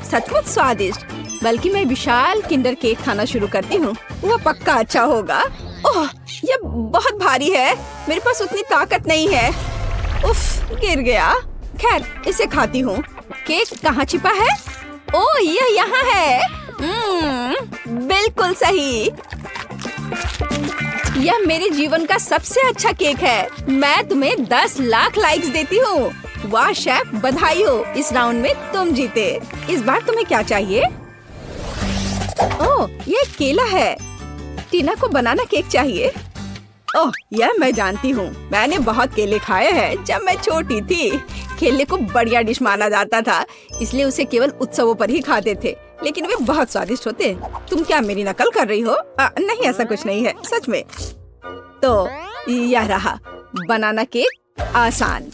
सचमुच स्वादिष्ट। बल्कि मैं विशाल किंडर केक खाना शुरू करती हूँ। वह पक्का अच्छा होगा। ओह, यह बहुत भारी है। मेरे पास उतनी ताकत नहीं है। उफ, गिर गया। खैर, इसे खाती हूँ। केक कहाँ छिपा है? ओह, यह यहाँ है। बिल्कुल सही। यह मेरे जीवन का सबसे अच्छा केक है। मैं तुम्हें 10 लाख लाइक्स देती हूँ। वाह शेफ, बधाई हो। इस राउंड में तुम जीते। इस बार तुम्हें क्या चाहिए? ओह, ये केला है। टीना को बनाना केक चाहिए। ओह, यह मैं जानती हूँ। मैंने बहुत केले खाए हैं जब मैं छोटी थी। केले को बढ़िया डिश माना जाता था, इसलिए उसे केवल उत्सवों पर ही खाते थे। लेकिन वे बहुत स्वादिष्ट होते। तुम क्या मेरी नकल कर रही हो? नहीं, ऐसा कुछ नहीं है, सच में। तो यह रहा बनाना केक। आसान।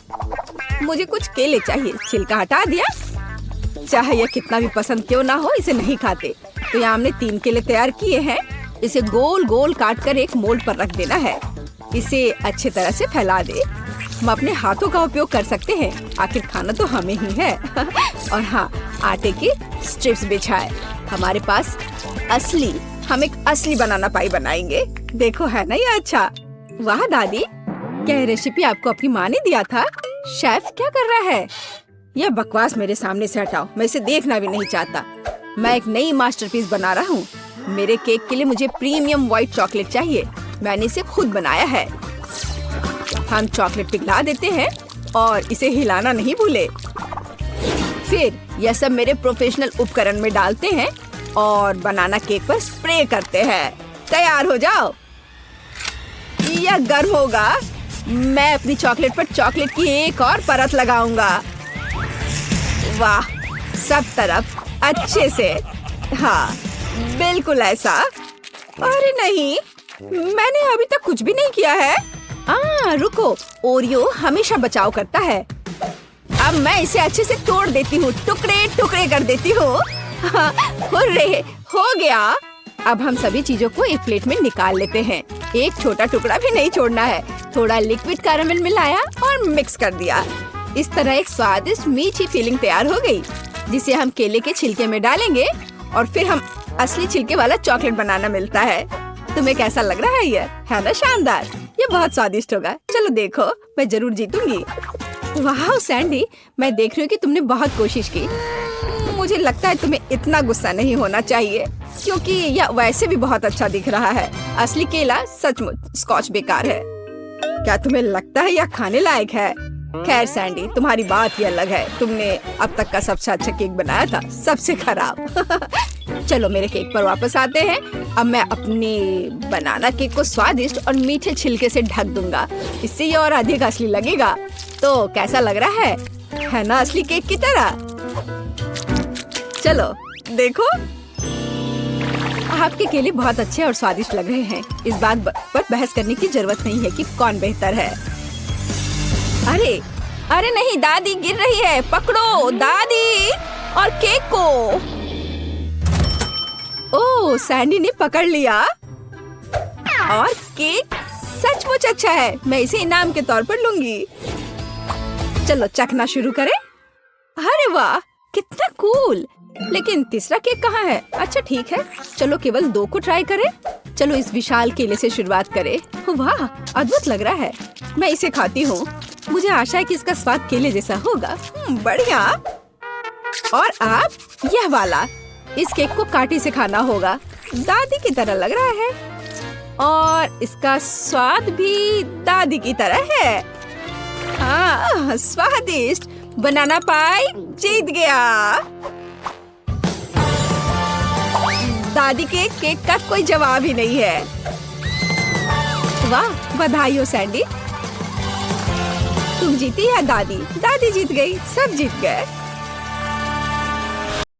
मुझे कुछ केले चाहिए। छिलका हटा दिया। चाहे यह कितना भी पसंद क्यों ना हो, इसे नहीं खाते। तो यहाँ हमने 3 केले तैयार किए हैं। इसे गोल गोल काट कर एक मोल्ड पर रख देना है। इसे अच्छी तरह से फैला दे। हम अपने हाथों का उपयोग कर सकते हैं, आखिर खाना तो हमें ही है। और हाँ, आटे की स्ट्रिप्स बिछाए। हमारे पास हम एक असली बनाना पाई बनाएंगे। देखो, है ना ये अच्छा? वाह दादी, क्या ये रेसिपी आपको अपनी माँ ने दिया था? शेफ क्या कर रहा है? यह बकवास मेरे सामने से हटाओ। मैं इसे देखना भी नहीं चाहता। मैं एक नई मास्टरपीस बना रहा हूँ। मेरे केक के लिए मुझे प्रीमियम व्हाइट चॉकलेट चाहिए। मैंने इसे खुद बनाया है। हम चॉकलेट पिघला देते हैं और इसे हिलाना नहीं भूले। फिर यह सब मेरे प्रोफेशनल उपकरण में डालते हैं और बनाना केक पर स्प्रे करते हैं। तैयार हो जाओ। यह गर्म होगा। मैं अपनी चॉकलेट पर चॉकलेट की एक और परत लगाऊंगा। वाह, सब तरफ अच्छे से। हाँ, बिल्कुल ऐसा। अरे नहीं, मैंने अभी तक कुछ भी नहीं किया है। रुको, ओरियो हमेशा बचाव करता है। अब मैं इसे अच्छे से तोड़ देती हूँ, टुकड़े टुकड़े कर देती हूँ। हुर्रे, हो गया। अब हम सभी चीजों को एक प्लेट में निकाल लेते हैं। एक छोटा टुकड़ा भी नहीं छोड़ना है। थोड़ा लिक्विड कैरामेल मिलाया और मिक्स कर दिया। इस तरह एक स्वादिष्ट मीठी फीलिंग तैयार हो गई, जिसे हम केले के छिलके में डालेंगे और फिर हम असली छिलके वाला चॉकलेट बनाना मिलता है। तुम्हें कैसा लग रहा है? यह है ना शानदार? ये बहुत स्वादिष्ट होगा। चलो देखो, मैं जरूर जीतूंगी। वाह सैंडी, मैं देख रही हूँ कि तुमने बहुत कोशिश की। मुझे लगता है तुम्हें इतना गुस्सा नहीं होना चाहिए, क्योंकि यह वैसे भी बहुत अच्छा दिख रहा है। असली केला सचमुच स्कॉच बेकार है। क्या तुम्हें लगता है यह खाने लायक है? खैर सैंडी, तुम्हारी बात ही अलग है। तुमने अब तक का सबसे अच्छा केक बनाया था, सबसे खराब। चलो मेरे केक पर वापस आते हैं। अब मैं अपने बनाना केक को स्वादिष्ट और मीठे छिलके से ढक दूंगा। इससे ये और अधिक असली लगेगा। तो कैसा लग रहा है ना असली केक की तरह? चलो देखो, आपके केले बहुत अच्छे और स्वादिष्ट लग रहे हैं। इस बात पर बहस करने की जरूरत नहीं है कि कौन बेहतर है। अरे नहीं, दादी गिर रही है। पकड़ो दादी और केक को। ओह, सैंडी ने पकड़ लिया और केक सचमुच अच्छा है। मैं इसे इनाम के तौर पर लूंगी। चलो चखना शुरू करें। अरे वाह, कितना कूल। लेकिन तीसरा केक कहाँ है? अच्छा ठीक है, चलो केवल 2 को ट्राई करें। चलो इस विशाल केले से शुरुआत करें। वाह, अद्भुत लग रहा है। मैं इसे खाती हूँ। मुझे आशा है कि इसका स्वाद केले जैसा होगा। बढ़िया। और आप यह वाला, इस केक को कांटे से खाना होगा। दादी की तरह लग रहा है। और इसका स्वाद भी दादी की तरह है। हाँ, स्वादिष्ट। बनाना पाई जीत गया। दादी के केक का कोई जवाब ही नहीं है। वाह, बधाई हो सैंडी। तुम जीती या दादी? दादी जीत गई, सब जीत गए।